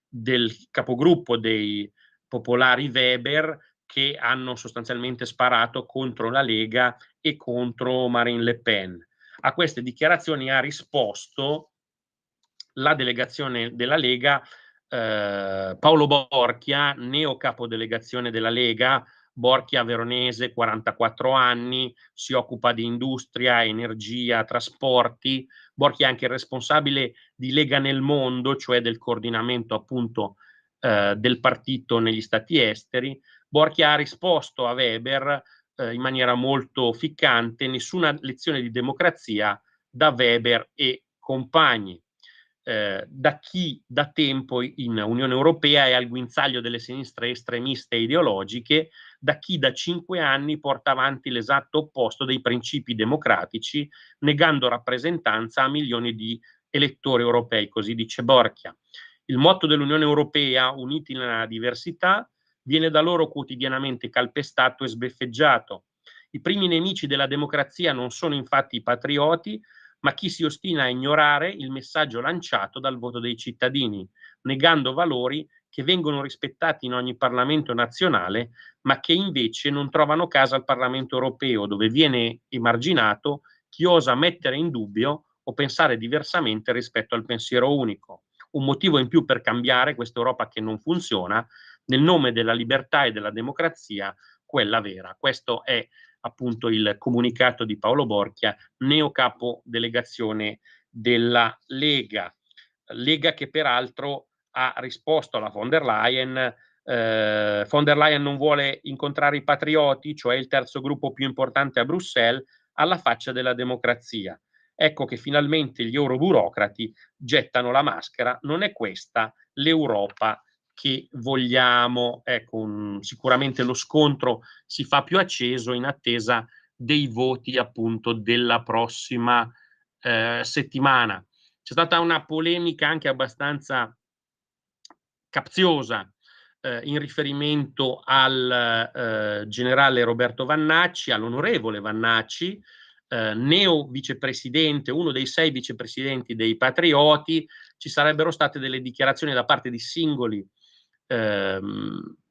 Speaker 4: del capogruppo dei popolari Weber, che hanno sostanzialmente sparato contro la Lega e contro Marine Le Pen. A queste dichiarazioni ha risposto la delegazione della Lega, Paolo Borchia, neo capodelegazione della Lega. Borchia veronese, 44 anni, si occupa di industria, energia, trasporti. Borchia è anche il responsabile di Lega nel Mondo, cioè del coordinamento appunto del partito negli stati esteri. Borchia ha risposto a Weber in maniera molto ficcante: nessuna lezione di democrazia da Weber e compagni. Da chi da tempo in Unione Europea è al guinzaglio delle sinistre estremiste e ideologiche, da chi da 5 anni porta avanti l'esatto opposto dei principi democratici, negando rappresentanza a milioni di elettori europei, così dice Borchia. Il motto dell'Unione Europea, uniti nella diversità, viene da loro quotidianamente calpestato e sbeffeggiato. I primi nemici della democrazia non sono infatti i patrioti, ma chi si ostina a ignorare il messaggio lanciato dal voto dei cittadini, negando valori che vengono rispettati in ogni Parlamento nazionale, ma che invece non trovano casa al Parlamento europeo, dove viene emarginato chi osa mettere in dubbio o pensare diversamente rispetto al pensiero unico. Un motivo in più per cambiare questa Europa che non funziona, nel nome della libertà e della democrazia, quella vera. Questo è appunto il comunicato di Paolo Borchia, neo capo delegazione della Lega. Lega che peraltro ha risposto alla von der Leyen. Von der Leyen non vuole incontrare i patrioti, cioè il terzo gruppo più importante a Bruxelles, alla faccia della democrazia. Ecco che finalmente gli euroburocrati gettano la maschera. Non è questa l'Europa che vogliamo. Ecco, sicuramente lo scontro si fa più acceso in attesa dei voti appunto della prossima settimana. C'è stata una polemica anche abbastanza capziosa in riferimento al generale Roberto Vannacci, all'onorevole Vannacci, neo vicepresidente, uno dei 6 vicepresidenti dei Patrioti. Ci sarebbero state delle dichiarazioni da parte di singoli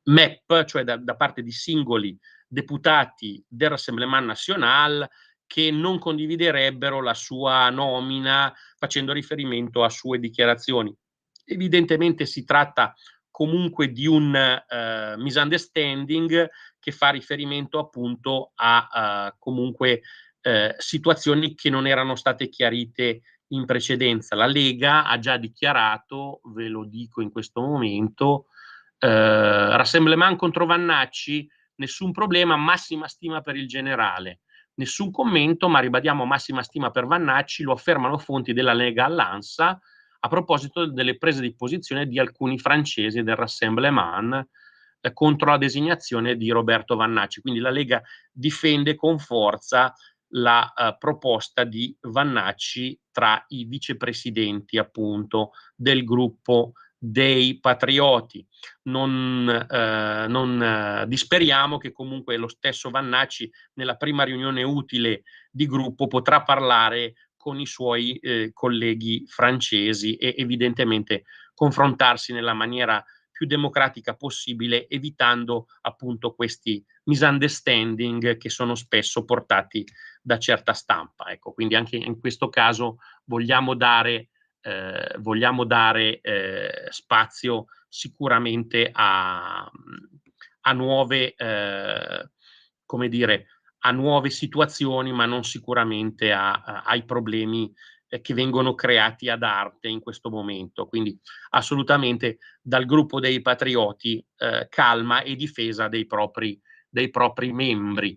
Speaker 4: MEP, cioè da parte di singoli deputati del Rassemblement National, che non condividerebbero la sua nomina facendo riferimento a sue dichiarazioni. Evidentemente si tratta comunque di un misunderstanding che fa riferimento appunto a comunque situazioni che non erano state chiarite in precedenza. La Lega ha già dichiarato, ve lo dico in questo momento, Rassemblement contro Vannacci, nessun problema, massima stima per il generale. Nessun commento, ma ribadiamo massima stima per Vannacci, lo affermano fonti della Lega all'ANSA a proposito delle prese di posizione di alcuni francesi del Rassemblement contro la designazione di Roberto Vannacci. Quindi la Lega difende con forza la proposta di Vannacci tra i vicepresidenti appunto del gruppo dei Patrioti. Non disperiamo che comunque lo stesso Vannacci nella prima riunione utile di gruppo potrà parlare con i suoi colleghi francesi e evidentemente confrontarsi nella maniera più democratica possibile, evitando appunto questi misunderstanding che sono spesso portati da certa stampa. Ecco, quindi anche in questo caso vogliamo dare spazio sicuramente a nuove, come dire, a nuove situazioni, ma non sicuramente ai problemi che vengono creati ad arte in questo momento. Quindi assolutamente dal gruppo dei Patrioti calma e difesa dei propri membri.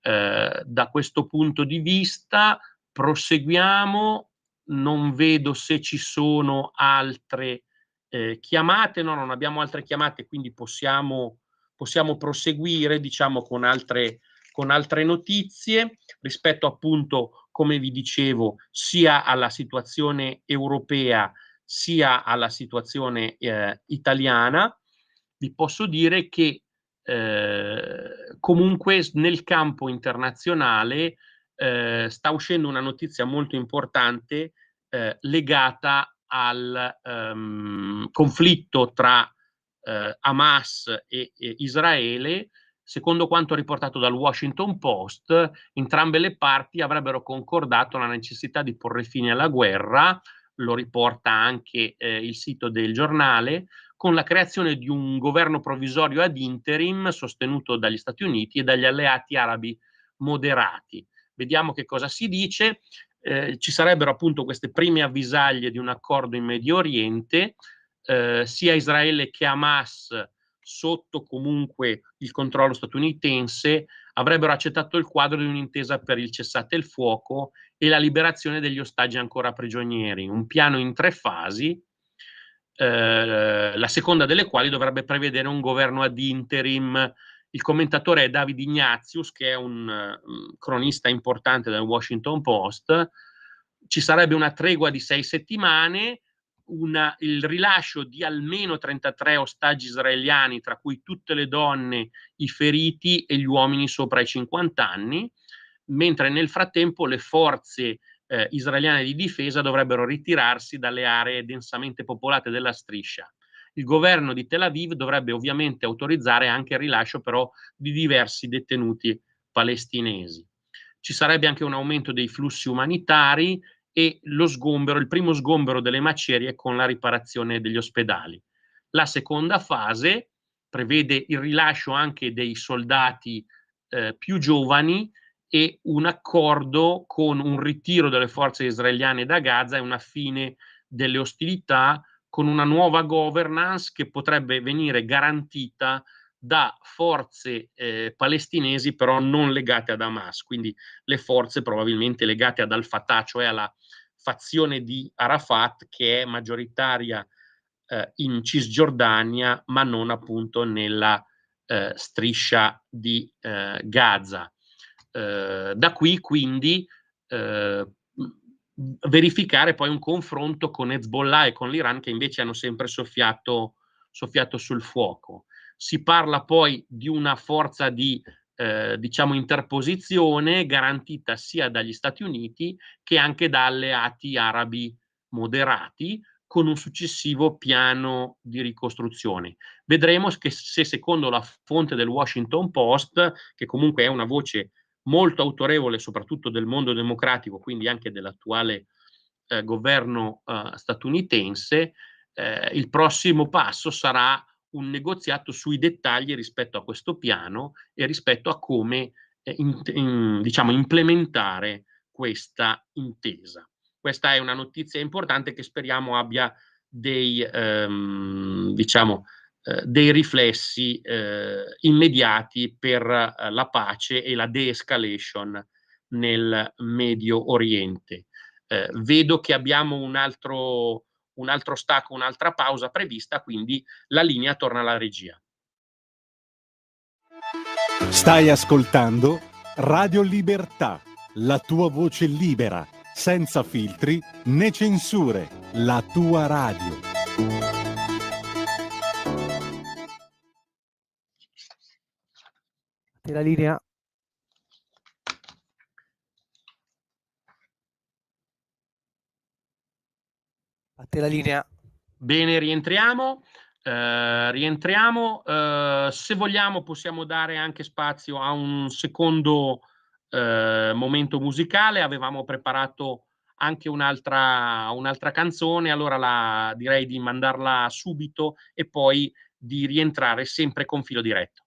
Speaker 4: Da questo punto di vista proseguiamo. Non vedo se ci sono altre chiamate. No, non abbiamo altre chiamate, quindi possiamo proseguire, diciamo, con altre notizie rispetto appunto, come vi dicevo, sia alla situazione europea sia alla situazione italiana. Vi posso dire che comunque nel campo internazionale sta uscendo una notizia molto importante legata al conflitto tra Hamas e Israele. Secondo quanto riportato dal Washington Post, entrambe le parti avrebbero concordato la necessità di porre fine alla guerra, lo riporta anche il sito del giornale, con la creazione di un governo provvisorio ad interim sostenuto dagli Stati Uniti e dagli alleati arabi moderati. Vediamo che cosa si dice. Ci sarebbero appunto queste prime avvisaglie di un accordo in Medio Oriente, sia Israele che Hamas, sotto comunque il controllo statunitense, avrebbero accettato il quadro di un'intesa per il cessate il fuoco e la liberazione degli ostaggi ancora prigionieri, un piano in 3 fasi, la seconda delle quali dovrebbe prevedere un governo ad interim. Il commentatore è David Ignatius, che è un cronista importante del Washington Post. Ci sarebbe una tregua di 6 settimane, il rilascio di almeno 33 ostaggi israeliani, tra cui tutte le donne, i feriti e gli uomini sopra i 50 anni, mentre nel frattempo le forze israeliane di difesa dovrebbero ritirarsi dalle aree densamente popolate della striscia. Il governo di Tel Aviv dovrebbe ovviamente autorizzare anche il rilascio però di diversi detenuti palestinesi. Ci sarebbe anche un aumento dei flussi umanitari e il primo sgombero delle macerie con la riparazione degli ospedali. La seconda fase prevede il rilascio anche dei soldati più giovani e un accordo con un ritiro delle forze israeliane da Gaza e una fine delle ostilità con una nuova governance che potrebbe venire garantita da forze palestinesi però non legate ad Hamas, quindi le forze probabilmente legate ad Al-Fatah, cioè alla fazione di Arafat che è maggioritaria in Cisgiordania ma non appunto nella striscia di Gaza. Da qui quindi verificare poi un confronto con Hezbollah e con l'Iran che invece hanno sempre soffiato sul fuoco. Si parla poi di una forza di diciamo interposizione garantita sia dagli Stati Uniti che anche da alleati arabi moderati con un successivo piano di ricostruzione. Vedremo che se secondo la fonte del Washington Post, che comunque è una voce molto autorevole soprattutto del mondo democratico, quindi anche dell'attuale governo statunitense, il prossimo passo sarà un negoziato sui dettagli rispetto a questo piano e rispetto a come diciamo, implementare questa intesa. Questa è una notizia importante che speriamo abbia dei, diciamo, dei riflessi immediati per la pace e la de-escalation nel Medio Oriente. Vedo che abbiamo un altro stacco, un'altra pausa prevista, quindi la linea torna alla regia.
Speaker 1: Stai ascoltando Radio Libertà, la tua voce libera, senza filtri né censure, la tua radio.
Speaker 8: La linea. A te la linea.
Speaker 4: Bene, rientriamo. Se vogliamo possiamo dare anche spazio a un secondo momento musicale. Avevamo preparato anche un'altra canzone, allora direi di mandarla subito e poi di rientrare sempre con filo diretto.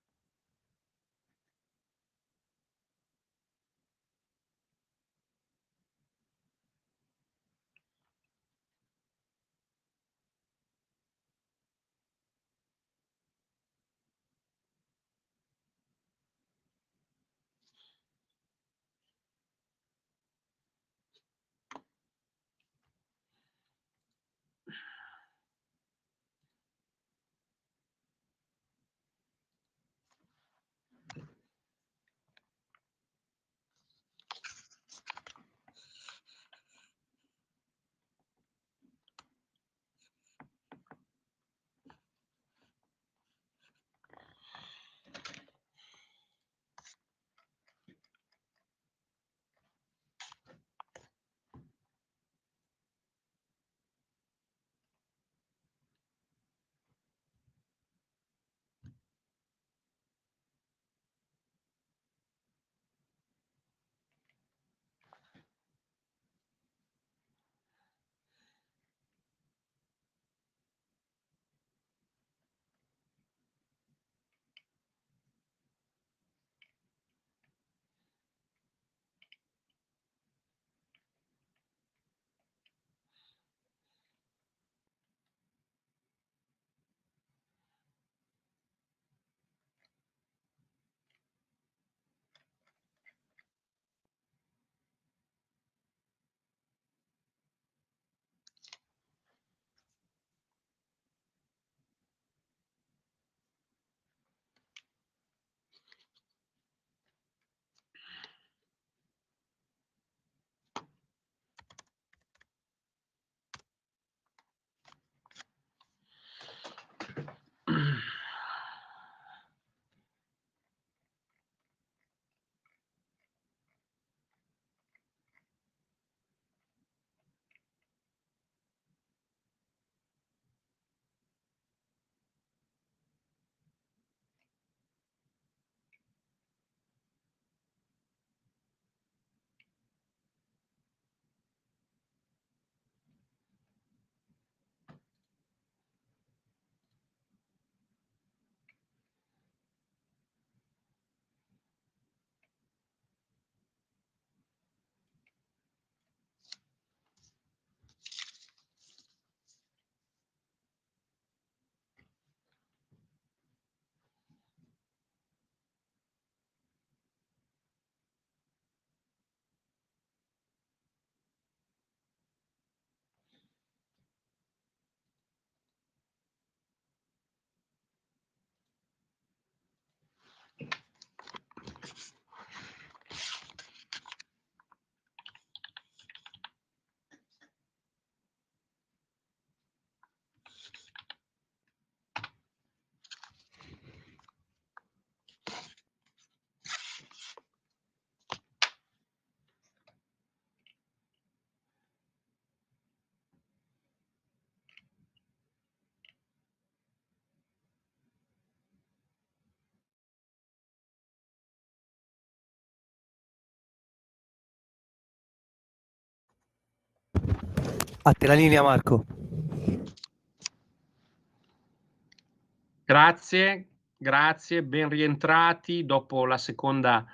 Speaker 8: A te la linea, Marco.
Speaker 4: Grazie, ben rientrati dopo la seconda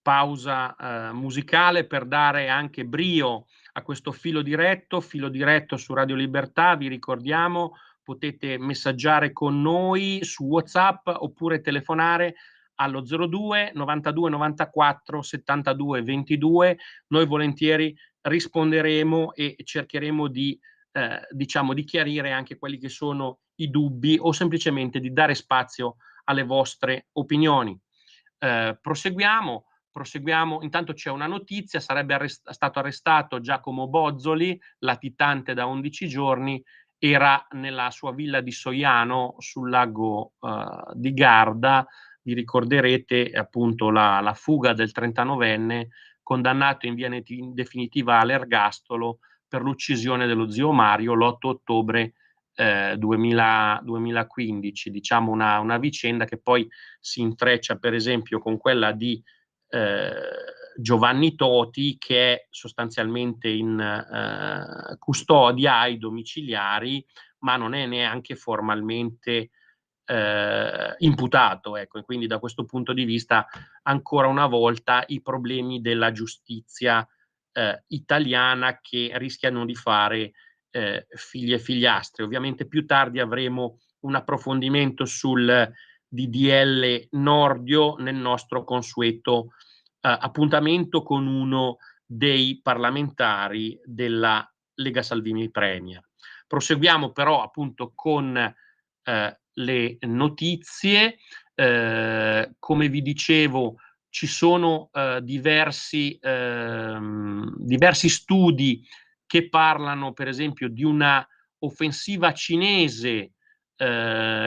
Speaker 4: pausa musicale per dare anche brio a questo filo diretto su Radio Libertà. Vi ricordiamo, potete messaggiare con noi su WhatsApp oppure telefonare allo 02 92 94 72 22. Noi volentieri risponderemo e cercheremo di chiarire anche quelli che sono i dubbi o semplicemente di dare spazio alle vostre opinioni. Proseguiamo. Intanto c'è una notizia: sarebbe stato arrestato Giacomo Bozzoli, latitante da 11 giorni, era nella sua villa di Soiano sul lago di Garda. Vi ricorderete appunto la fuga del 39enne condannato in via definitiva all'ergastolo per l'uccisione dello zio Mario l'8 ottobre 2015, diciamo una vicenda che poi si intreccia per esempio con quella di Giovanni Toti, che è sostanzialmente in custodia ai domiciliari, ma non è neanche formalmente imputato, ecco, e quindi da questo punto di vista ancora una volta i problemi della giustizia italiana che rischiano di fare figli e figliastri. Ovviamente più tardi avremo un approfondimento sul DDL Nordio nel nostro consueto appuntamento con uno dei parlamentari della Lega Salvini Premier. Proseguiamo però appunto con le notizie. Come vi dicevo, ci sono diversi studi che parlano per esempio di una offensiva cinese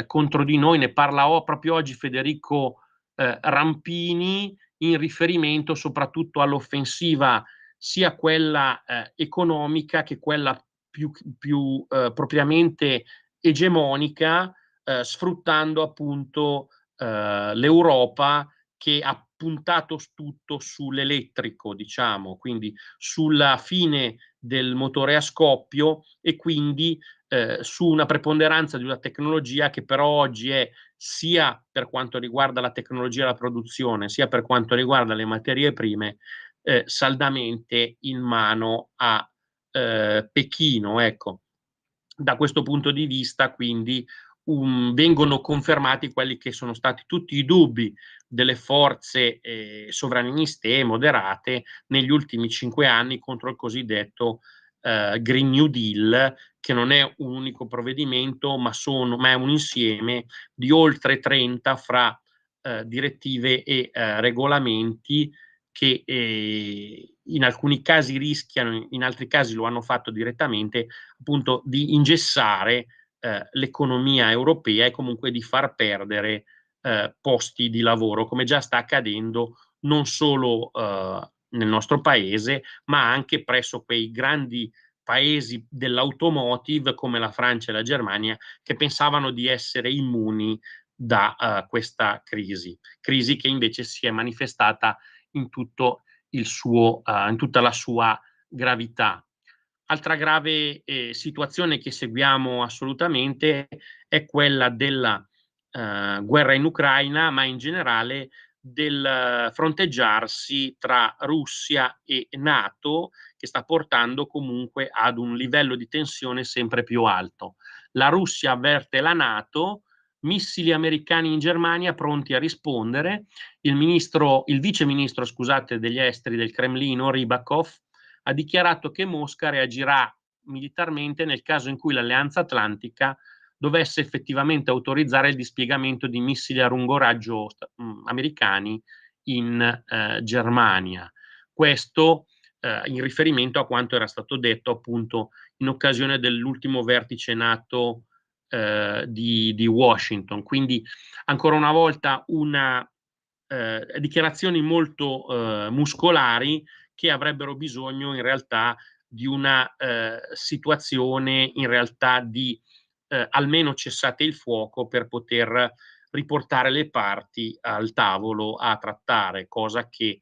Speaker 4: contro di noi. Ne parla proprio oggi Federico Rampini, in riferimento soprattutto all'offensiva sia quella economica che quella più propriamente egemonica, sfruttando appunto l'Europa, che ha puntato tutto sull'elettrico, diciamo, quindi sulla fine del motore a scoppio e quindi su una preponderanza di una tecnologia che però oggi è, sia per quanto riguarda la tecnologia e la produzione, sia per quanto riguarda le materie prime, saldamente in mano a Pechino, ecco. Da questo punto di vista, quindi, vengono confermati quelli che sono stati tutti i dubbi delle forze sovraniste e moderate negli ultimi 5 anni contro il cosiddetto Green New Deal, che non è un unico provvedimento, ma è un insieme di oltre 30 fra direttive e regolamenti che in alcuni casi rischiano, in altri casi lo hanno fatto direttamente, appunto di ingessare l'economia europea e comunque di far perdere posti di lavoro, come già sta accadendo non solo nel nostro paese, ma anche presso quei grandi paesi dell'automotive come la Francia e la Germania, che pensavano di essere immuni da questa crisi che invece si è manifestata in tutto il suo, in tutta la sua gravità. Altra grave situazione che seguiamo assolutamente è quella della guerra in Ucraina, ma in generale del fronteggiarsi tra Russia e NATO, che sta portando comunque ad un livello di tensione sempre più alto. La Russia avverte la NATO, missili americani in Germania pronti a rispondere. Il vice ministro, scusate, degli esteri del Cremlino, Rybakov, ha dichiarato che Mosca reagirà militarmente nel caso in cui l'Alleanza Atlantica dovesse effettivamente autorizzare il dispiegamento di missili a lungo raggio americani in Germania. Questo in riferimento a quanto era stato detto appunto in occasione dell'ultimo vertice NATO di Washington. Quindi ancora una volta dichiarazioni molto muscolari, che avrebbero bisogno in realtà di una situazione in realtà di almeno cessate il fuoco per poter riportare le parti al tavolo a trattare, cosa che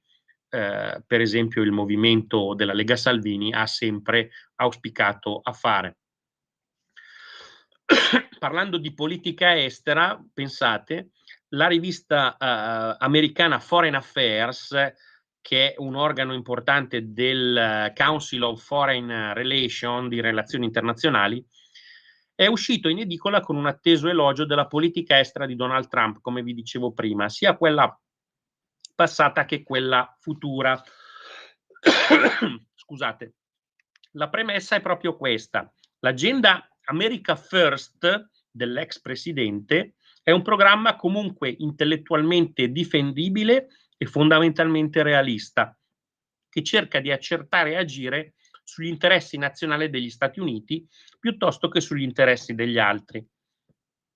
Speaker 4: per esempio il movimento della Lega Salvini ha sempre auspicato a fare. Parlando di politica estera, pensate, la rivista americana Foreign Affairs, che è un organo importante del Council of Foreign Relations, di relazioni internazionali, è uscito in edicola con un atteso elogio della politica estera di Donald Trump, come vi dicevo prima, sia quella passata che quella futura. Scusate. La premessa è proprio questa. L'agenda America First dell'ex presidente è un programma comunque intellettualmente difendibile e fondamentalmente realista, che cerca di accertare e agire sugli interessi nazionali degli Stati Uniti piuttosto che sugli interessi degli altri.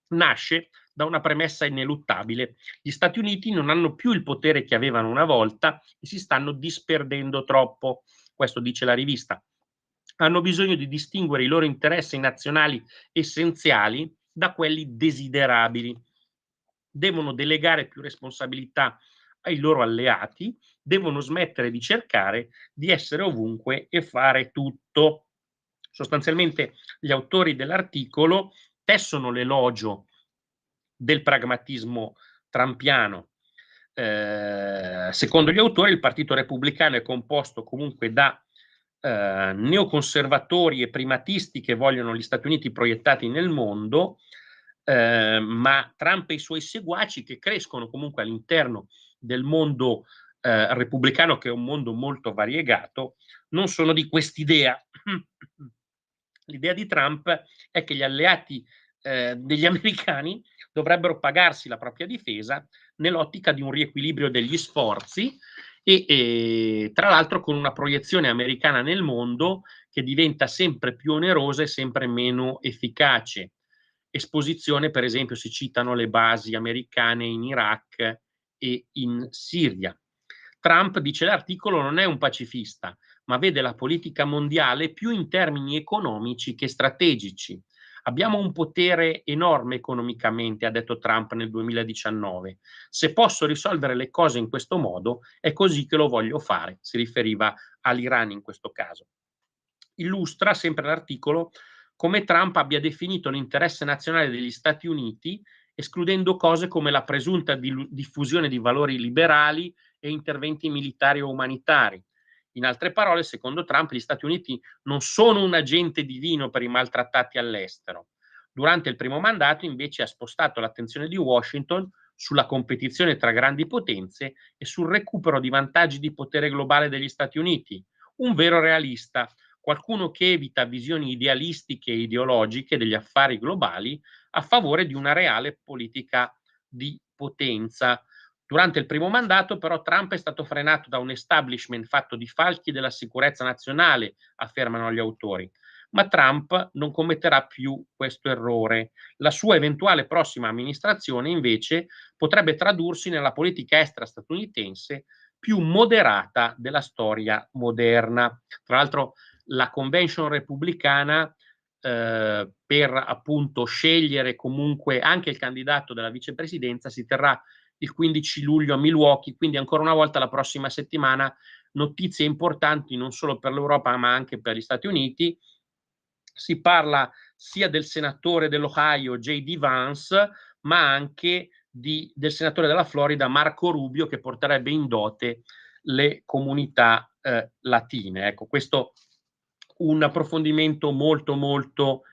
Speaker 4: Nasce da una premessa ineluttabile: gli Stati Uniti non hanno più il potere che avevano una volta e si stanno disperdendo troppo, questo dice la rivista. Hanno bisogno di distinguere i loro interessi nazionali essenziali da quelli desiderabili. Devono delegare più responsabilità ai loro alleati, devono smettere di cercare di essere ovunque e fare tutto. Sostanzialmente gli autori dell'articolo tessono l'elogio del pragmatismo trumpiano. Secondo gli autori il Partito Repubblicano è composto comunque da neoconservatori e primatisti che vogliono gli Stati Uniti proiettati nel mondo, ma Trump e i suoi seguaci, che crescono comunque all'interno del mondo repubblicano, che è un mondo molto variegato, non sono di quest'idea. L'idea di Trump è che gli alleati degli americani dovrebbero pagarsi la propria difesa nell'ottica di un riequilibrio degli sforzi e tra l'altro con una proiezione americana nel mondo che diventa sempre più onerosa e sempre meno efficace. Esposizione, per esempio, si citano le basi americane in Iraq e in Siria. Trump, dice l'articolo, non è un pacifista, ma vede la politica mondiale più in termini economici che strategici. Abbiamo un potere enorme economicamente, ha detto Trump nel 2019. Se posso risolvere le cose in questo modo, è così che lo voglio fare. Si riferiva all'Iran in questo caso. Illustra, sempre l'articolo, come Trump abbia definito l'interesse nazionale degli Stati Uniti, escludendo cose come la presunta diffusione di valori liberali e interventi militari o umanitari. In altre parole, secondo Trump, gli Stati Uniti non sono un agente divino per i maltrattati all'estero. Durante il primo mandato, invece, ha spostato l'attenzione di Washington sulla competizione tra grandi potenze e sul recupero di vantaggi di potere globale degli Stati Uniti. Un vero realista, qualcuno che evita visioni idealistiche e ideologiche degli affari globali a favore di una reale politica di potenza. Durante il primo mandato, però, Trump è stato frenato da un establishment fatto di falchi della sicurezza nazionale, affermano gli autori. Ma Trump non commetterà più questo errore. La sua eventuale prossima amministrazione, invece, potrebbe tradursi nella politica estera statunitense più moderata della storia moderna. Tra l'altro, la convention repubblicana, per appunto scegliere comunque anche il candidato della vicepresidenza, si terrà il 15 luglio a Milwaukee, quindi ancora una volta la prossima settimana notizie importanti non solo per l'Europa ma anche per gli Stati Uniti. Si parla sia del senatore dell'Ohio J.D. Vance, ma anche del senatore della Florida Marco Rubio, che porterebbe in dote le comunità latine. Ecco, questo un approfondimento molto molto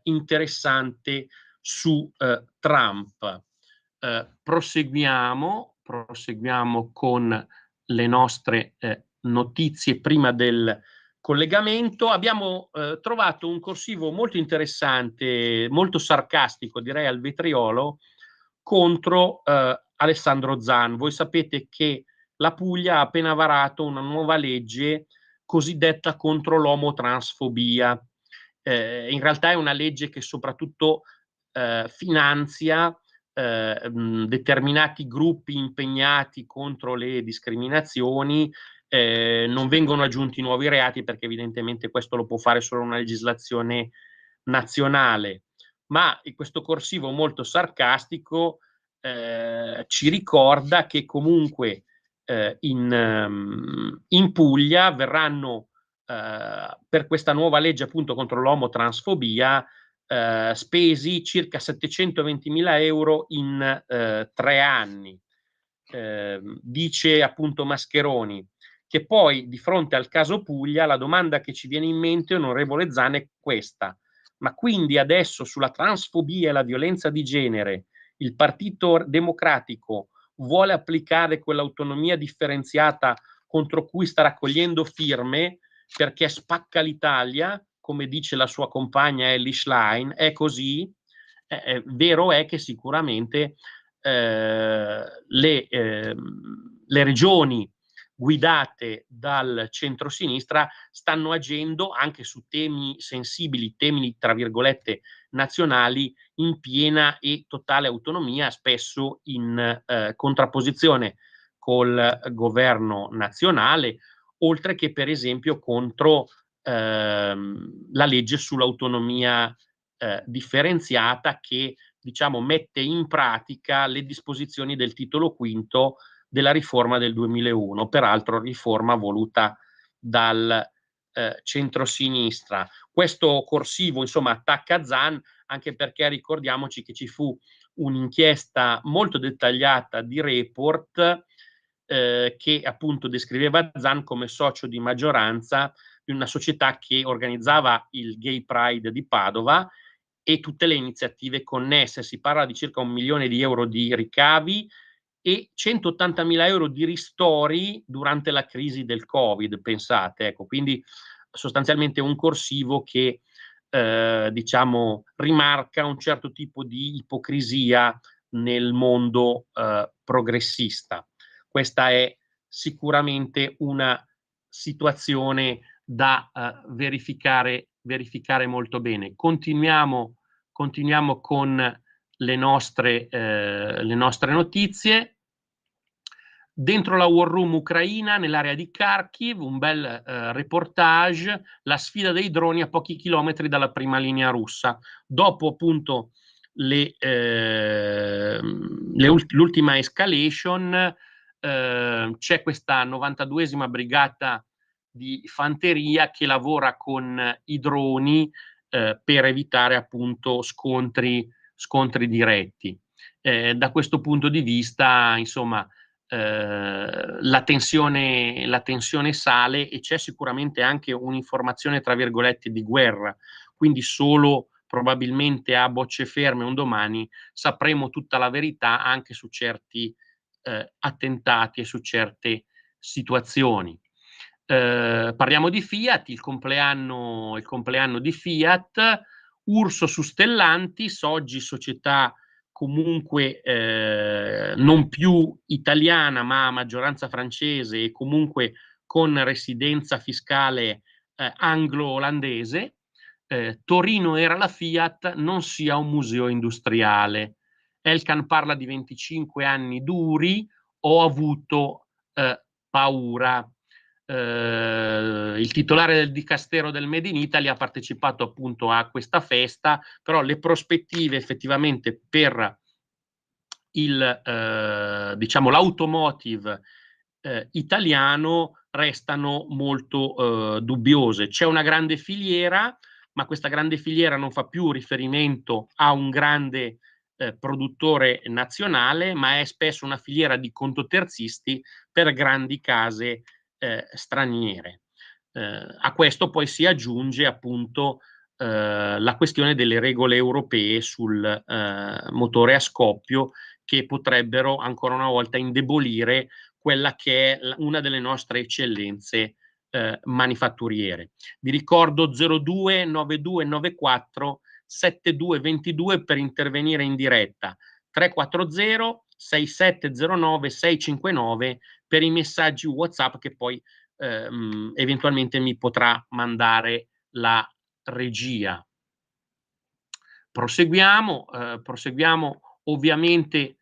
Speaker 4: interessante su Trump. Proseguiamo con le nostre notizie prima del collegamento. Abbiamo trovato un corsivo molto interessante, molto sarcastico, direi al vetriolo, contro Alessandro Zan. Voi sapete che la Puglia ha appena varato una nuova legge cosiddetta contro l'omotransfobia. In realtà è una legge che soprattutto finanzia determinati gruppi impegnati contro le discriminazioni. Non vengono aggiunti nuovi reati perché evidentemente questo lo può fare solo una legislazione nazionale, ma questo corsivo molto sarcastico ci ricorda che comunque in Puglia verranno per questa nuova legge appunto contro l'omotransfobia spesi circa 720.000 euro in 3 anni. Dice appunto Mascheroni, che poi di fronte al caso Puglia la domanda che ci viene in mente, onorevole Zan, è questa: ma quindi adesso sulla transfobia e la violenza di genere il Partito Democratico vuole applicare quell'autonomia differenziata contro cui sta raccogliendo firme perché spacca l'Italia, come dice la sua compagna Elly Schlein? È così? Vero è che sicuramente le regioni guidate dal centrosinistra stanno agendo anche su temi sensibili, temi tra virgolette nazionali, in piena e totale autonomia, spesso in contrapposizione col governo nazionale, oltre che per esempio contro la legge sull'autonomia differenziata, che diciamo mette in pratica le disposizioni del titolo quinto della riforma del 2001, peraltro riforma voluta dal centrosinistra. Questo corsivo insomma attacca Zan, anche perché ricordiamoci che ci fu un'inchiesta molto dettagliata di Report che appunto descriveva Zan come socio di maggioranza di una società che organizzava il Gay Pride di Padova e tutte le iniziative connesse. Si parla di circa 1 milione di euro di ricavi e 180.000 euro di ristori durante la crisi del Covid, pensate, ecco, quindi sostanzialmente un corsivo che diciamo rimarca un certo tipo di ipocrisia nel mondo progressista. Questa è sicuramente una situazione da verificare molto bene. Continuiamo con le nostre notizie. Dentro la war room ucraina, nell'area di Kharkiv, un bel reportage, la sfida dei droni a pochi chilometri dalla prima linea russa. Dopo appunto l'ultima escalation, c'è questa 92esima brigata di fanteria che lavora con i droni per evitare appunto scontri diretti. Da questo punto di vista, insomma, la tensione sale e c'è sicuramente anche un'informazione tra virgolette di guerra, quindi solo probabilmente a bocce ferme un domani sapremo tutta la verità anche su certi attentati e su certe situazioni. Parliamo di Fiat, il compleanno di Fiat, Urso su Stellantis, oggi società comunque non più italiana ma a maggioranza francese e comunque con residenza fiscale anglo-olandese. Torino era la Fiat, non sia un museo industriale. Elkann parla di 25 anni duri, ho avuto paura. Il titolare del Dicastero del Made in Italy ha partecipato appunto a questa festa, però le prospettive effettivamente per diciamo l'automotive italiano restano molto dubbiose. C'è una grande filiera, ma questa grande filiera non fa più riferimento a un grande produttore nazionale, ma è spesso una filiera di contoterzisti per grandi case straniere. A questo poi si aggiunge appunto la questione delle regole europee sul motore a scoppio, che potrebbero ancora una volta indebolire quella che è una delle nostre eccellenze manifatturiere. Vi ricordo 02 9294 7222 per intervenire in diretta, 340 6709 659 per i messaggi WhatsApp che poi eventualmente mi potrà mandare la regia. Proseguiamo ovviamente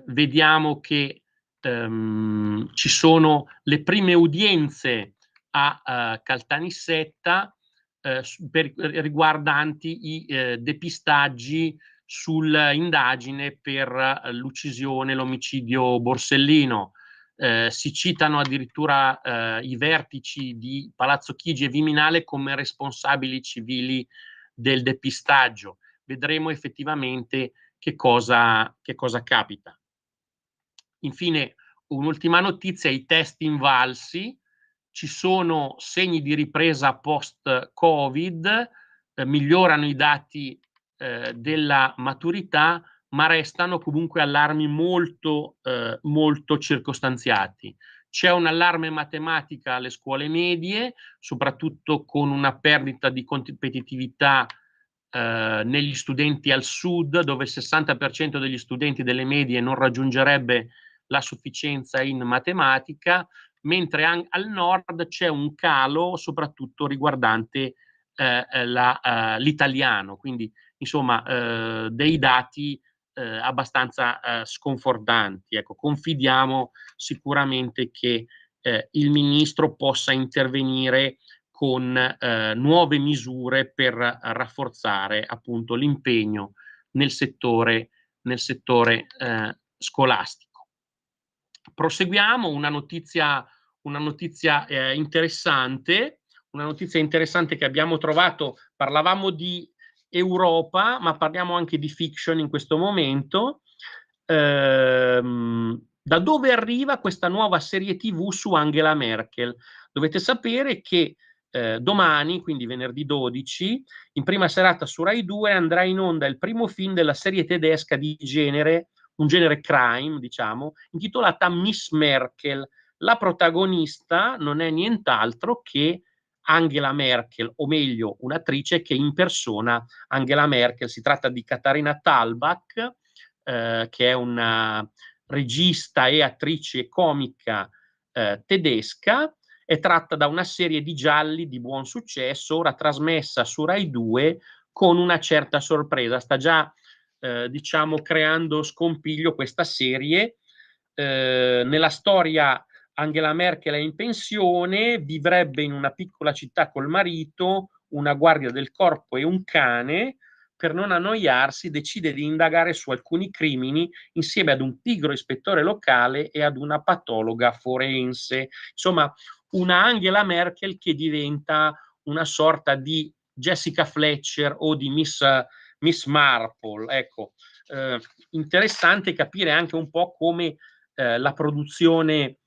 Speaker 4: vediamo che ci sono le prime udienze a Caltanissetta riguardanti i depistaggi sull'indagine per l'uccisione, l'omicidio Borsellino. si citano addirittura i vertici di Palazzo Chigi e Viminale come responsabili civili del depistaggio. Vedremo effettivamente che cosa capita. Infine, un'ultima notizia: i test invalsi. Ci sono segni di ripresa post-Covid, migliorano i dati della maturità, ma restano comunque allarmi molto circostanziati. C'è un allarme matematica alle scuole medie, soprattutto con una perdita di competitività negli studenti al sud, dove il 60% degli studenti delle medie non raggiungerebbe la sufficienza in matematica, mentre al nord c'è un calo soprattutto riguardante l'italiano, quindi insomma dei dati abbastanza sconfortanti. Ecco, confidiamo sicuramente che il ministro possa intervenire con nuove misure per rafforzare appunto l'impegno nel settore scolastico. Proseguiamo, una notizia interessante che abbiamo trovato. Parlavamo di Europa, ma parliamo anche di fiction in questo momento. Da dove arriva questa nuova serie TV su Angela Merkel? Dovete sapere che domani, quindi venerdì 12, in prima serata su Rai 2 andrà in onda il primo film della serie tedesca di genere, un genere crime, diciamo, intitolata Miss Merkel. La protagonista non è nient'altro che Angela Merkel, o meglio, un'attrice che impersona Angela Merkel. Si tratta di Katharina Thalbach, che è una regista e attrice comica tedesca. È tratta da una serie di gialli di buon successo, ora trasmessa su Rai 2 con una certa sorpresa. Sta già diciamo creando scompiglio questa serie. Nella storia Angela Merkel è in pensione, vivrebbe in una piccola città col marito, una guardia del corpo e un cane. Per non annoiarsi decide di indagare su alcuni crimini insieme ad un pigro ispettore locale e ad una patologa forense. Insomma, una Angela Merkel che diventa una sorta di Jessica Fletcher o di Miss Marple. Ecco, interessante capire anche un po' come la produzione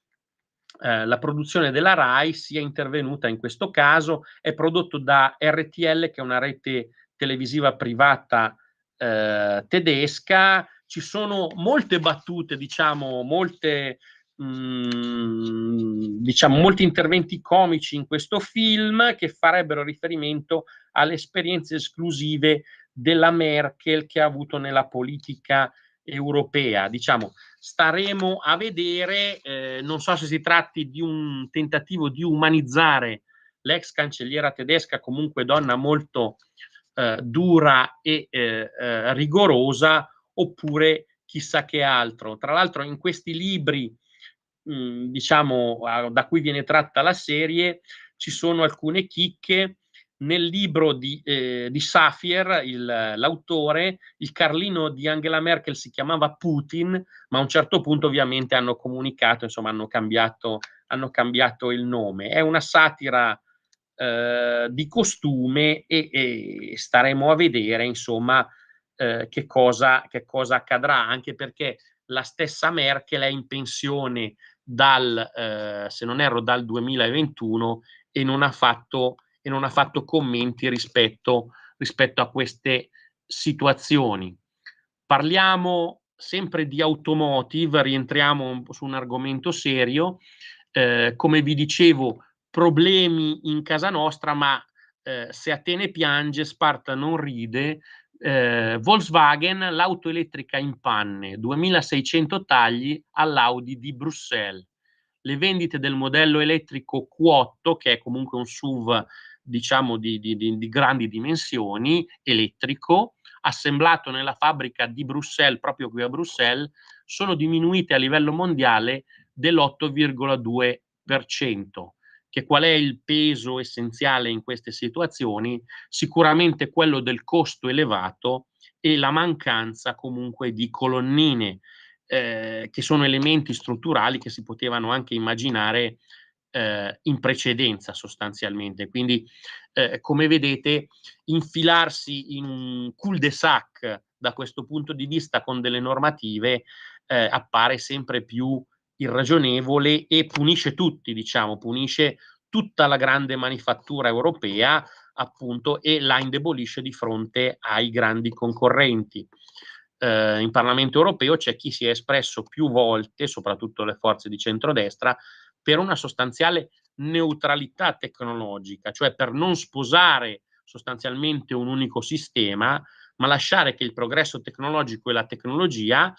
Speaker 4: della Rai sia intervenuta in questo caso. È prodotto da RTL, che è una rete televisiva privata tedesca. Ci sono molte battute, molti interventi comici in questo film che farebbero riferimento alle esperienze esclusive della Merkel che ha avuto nella politica europea. Staremo a vedere. Non so se si tratti di un tentativo di umanizzare l'ex cancelliera tedesca, comunque donna molto dura e rigorosa, oppure chissà che altro. Tra l'altro in questi libri da cui viene tratta la serie ci sono alcune chicche. Nel libro di Safier, l'autore, il Carlino di Angela Merkel si chiamava Putin, ma a un certo punto ovviamente hanno comunicato, insomma hanno cambiato il nome. È una satira di costume e staremo a vedere insomma che cosa accadrà, anche perché la stessa Merkel è in pensione se non erro dal 2021 e non ha fatto commenti rispetto a queste situazioni. Parliamo sempre di automotive, rientriamo su un argomento serio. Come vi dicevo, problemi in casa nostra, ma se Atene piange, Sparta non ride. Volkswagen, l'auto elettrica in panne, 2600 tagli all'Audi di Bruxelles. Le vendite del modello elettrico Q8, che è comunque un SUV di grandi dimensioni, elettrico, assemblato nella fabbrica di Bruxelles, proprio qui a Bruxelles, sono diminuite a livello mondiale dell'8,2%. Che qual è il peso essenziale in queste situazioni? Sicuramente quello del costo elevato e la mancanza comunque di colonnine. che sono elementi strutturali che si potevano anche immaginare in precedenza sostanzialmente. Quindi, come vedete, infilarsi in un cul-de-sac da questo punto di vista con delle normative appare sempre più irragionevole e punisce tutti, diciamo, punisce tutta la grande manifattura europea, appunto, e la indebolisce di fronte ai grandi concorrenti. In Parlamento europeo c'è chi si è espresso più volte, soprattutto le forze di centrodestra, per una sostanziale neutralità tecnologica, cioè per non sposare sostanzialmente un unico sistema, ma lasciare che il progresso tecnologico e la tecnologia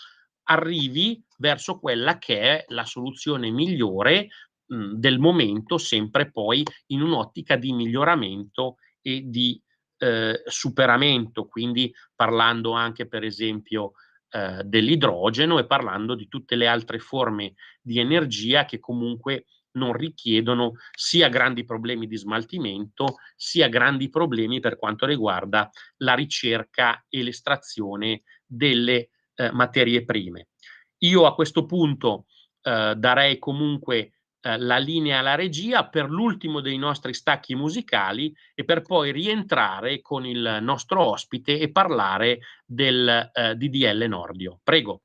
Speaker 4: arrivi verso quella che è la soluzione migliore del momento, sempre poi in un'ottica di miglioramento e di superamento, quindi parlando anche per esempio dell'idrogeno e parlando di tutte le altre forme di energia che comunque non richiedono sia grandi problemi di smaltimento, sia grandi problemi per quanto riguarda la ricerca e l'estrazione delle materie prime. Io a questo punto darei comunque la linea alla regia per l'ultimo dei nostri stacchi musicali e per poi rientrare con il nostro ospite e parlare del DDL Nordio. Prego.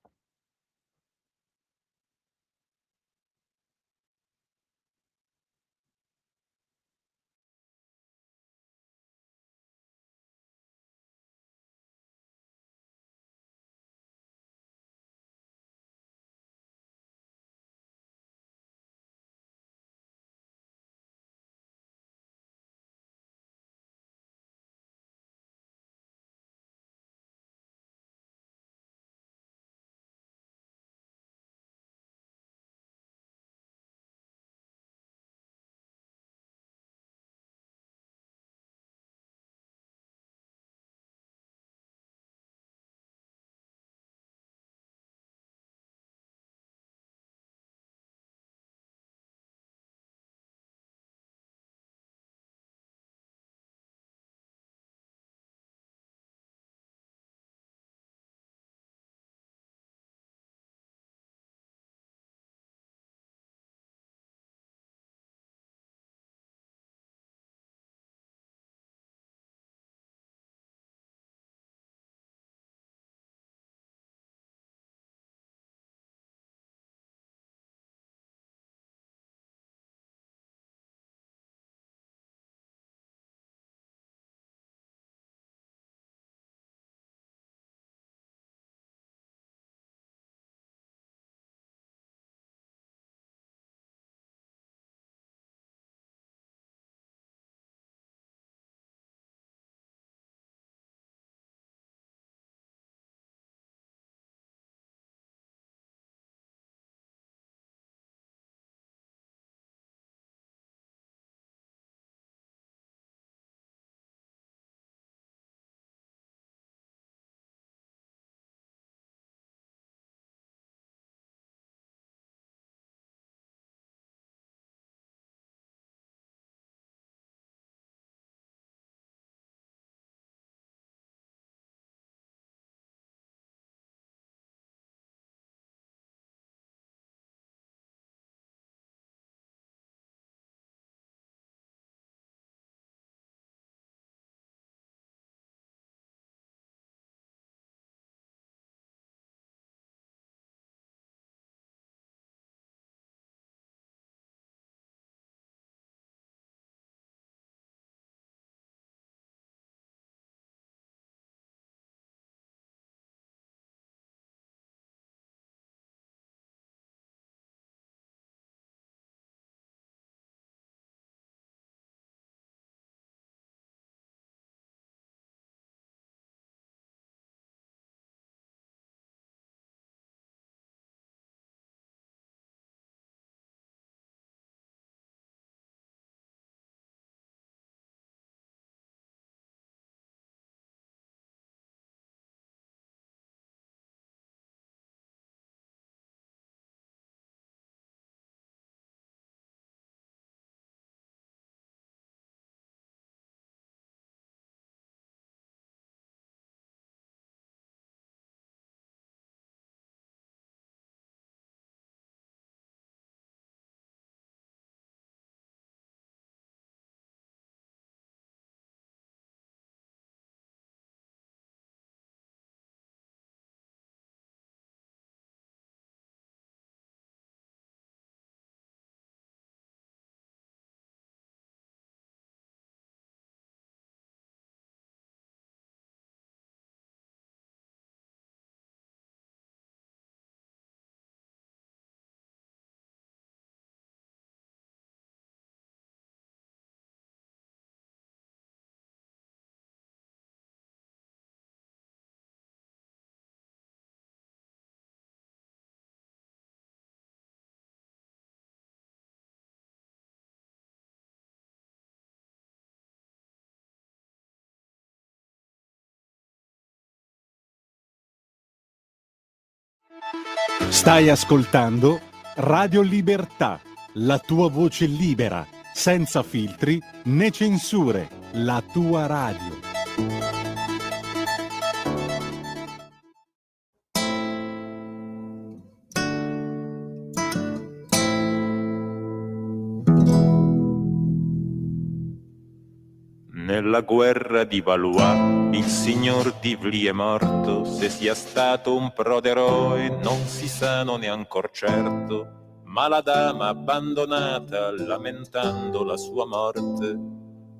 Speaker 1: Stai ascoltando Radio Libertà, la tua voce libera, senza filtri né censure, la tua radio.
Speaker 10: Nella guerra di Valois il signor Tivoli è morto, se sia stato un proderoe non si sa, non è ancor certo, ma la dama abbandonata, lamentando la sua morte,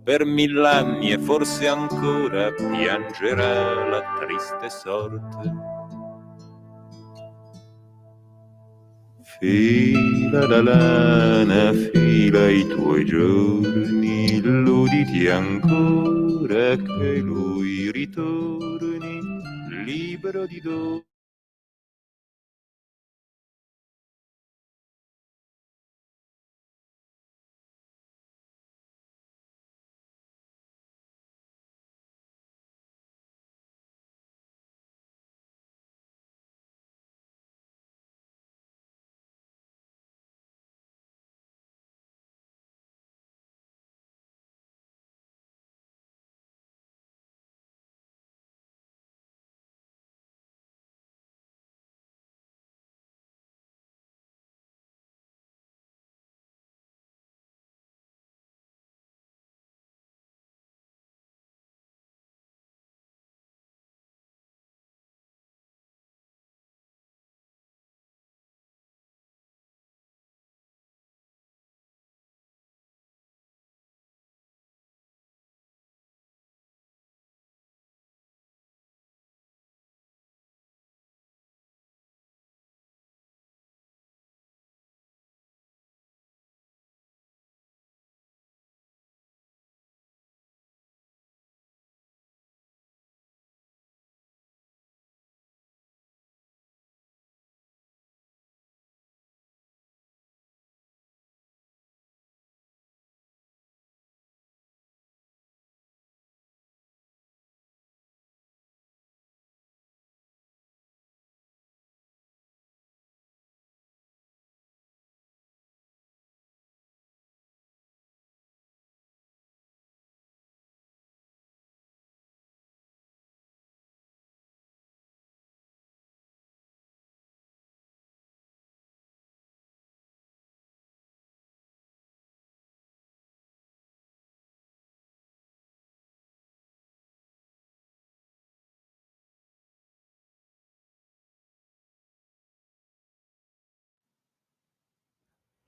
Speaker 10: per 1000 anni e forse ancora piangerà la triste sorte. Fila la lana, fila i tuoi giorni, illuditi ancora che lui ritorni, libero di dolore.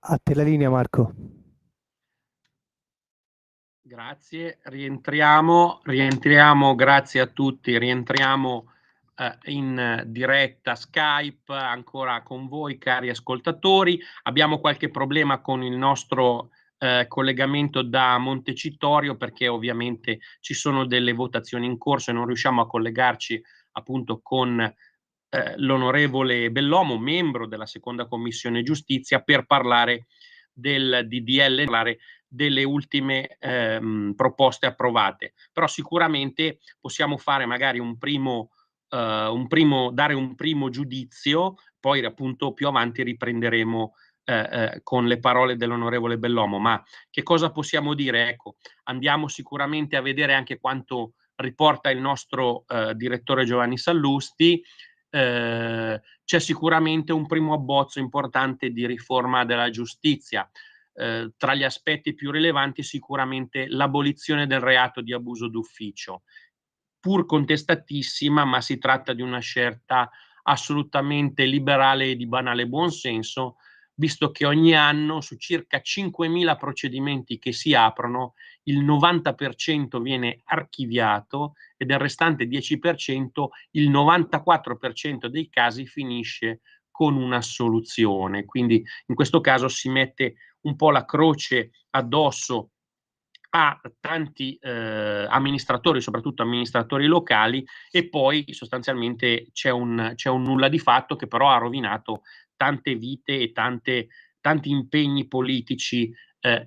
Speaker 8: A te la linea, Marco.
Speaker 4: Grazie, rientriamo, grazie a tutti, rientriamo in diretta Skype ancora con voi cari ascoltatori. Abbiamo qualche problema con il nostro collegamento da Montecitorio perché ovviamente ci sono delle votazioni in corso e non riusciamo a collegarci appunto con l'onorevole Bellomo, membro della seconda commissione giustizia, per parlare del DDL, parlare delle ultime proposte approvate. Però sicuramente possiamo fare magari dare un primo giudizio, poi appunto più avanti riprenderemo con le parole dell'onorevole Bellomo. Ma che cosa possiamo dire? Ecco, andiamo sicuramente a vedere anche quanto riporta il nostro direttore Giovanni Sallusti. C'è sicuramente un primo abbozzo importante di riforma della giustizia. Tra gli aspetti più rilevanti sicuramente l'abolizione del reato di abuso d'ufficio, pur contestatissima, ma si tratta di una scelta assolutamente liberale e di banale buonsenso, visto che ogni anno su circa 5.000 procedimenti che si aprono, il 90% viene archiviato e del restante 10%, il 94% dei casi finisce con un'assoluzione. Quindi in questo caso si mette un po' la croce addosso a tanti amministratori, soprattutto amministratori locali, e poi sostanzialmente c'è un nulla di fatto che però ha rovinato tante vite e tanti impegni politici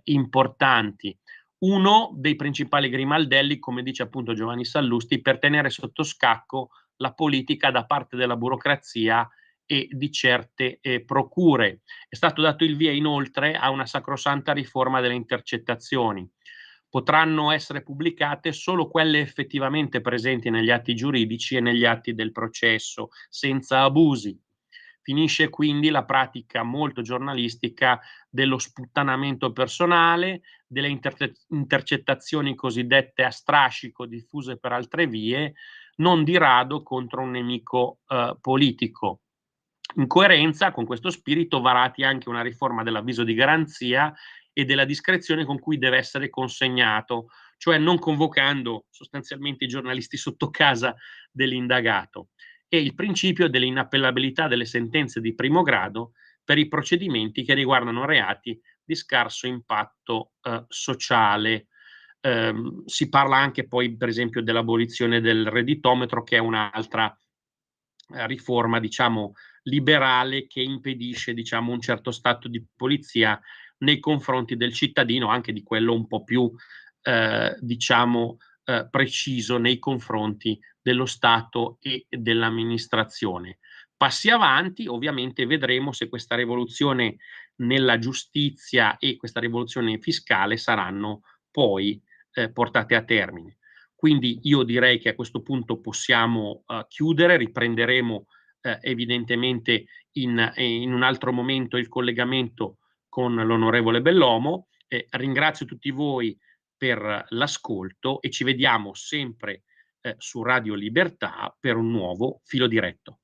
Speaker 4: importanti. Uno dei principali grimaldelli, come dice appunto Giovanni Sallusti, per tenere sotto scacco la politica da parte della burocrazia e di certe procure. È stato dato il via inoltre a una sacrosanta riforma delle intercettazioni. Potranno essere pubblicate solo quelle effettivamente presenti negli atti giuridici e negli atti del processo, senza abusi. Finisce quindi la pratica molto giornalistica dello sputtanamento personale, delle intercettazioni cosiddette a strascico diffuse per altre vie, non di rado contro un nemico politico. In coerenza con questo spirito varati anche una riforma dell'avviso di garanzia e della discrezione con cui deve essere consegnato, cioè non convocando sostanzialmente i giornalisti sotto casa dell'indagato, e il principio dell'inappellabilità delle sentenze di primo grado per i procedimenti che riguardano reati di scarso impatto sociale. Si parla anche poi, per esempio, dell'abolizione del redditometro, che è un'altra riforma, diciamo, liberale, che impedisce, diciamo, un certo stato di polizia nei confronti del cittadino, anche di quello un po' più, diciamo, preciso nei confronti dello Stato e dell'amministrazione. Passi avanti, ovviamente vedremo se questa rivoluzione nella giustizia e questa rivoluzione fiscale saranno poi portate a termine. Quindi io direi che a questo punto possiamo chiudere, riprenderemo evidentemente in un altro momento il collegamento con l'onorevole Bellomo. Ringrazio tutti voi per l'ascolto e ci vediamo sempre su Radio Libertà per un nuovo filo diretto.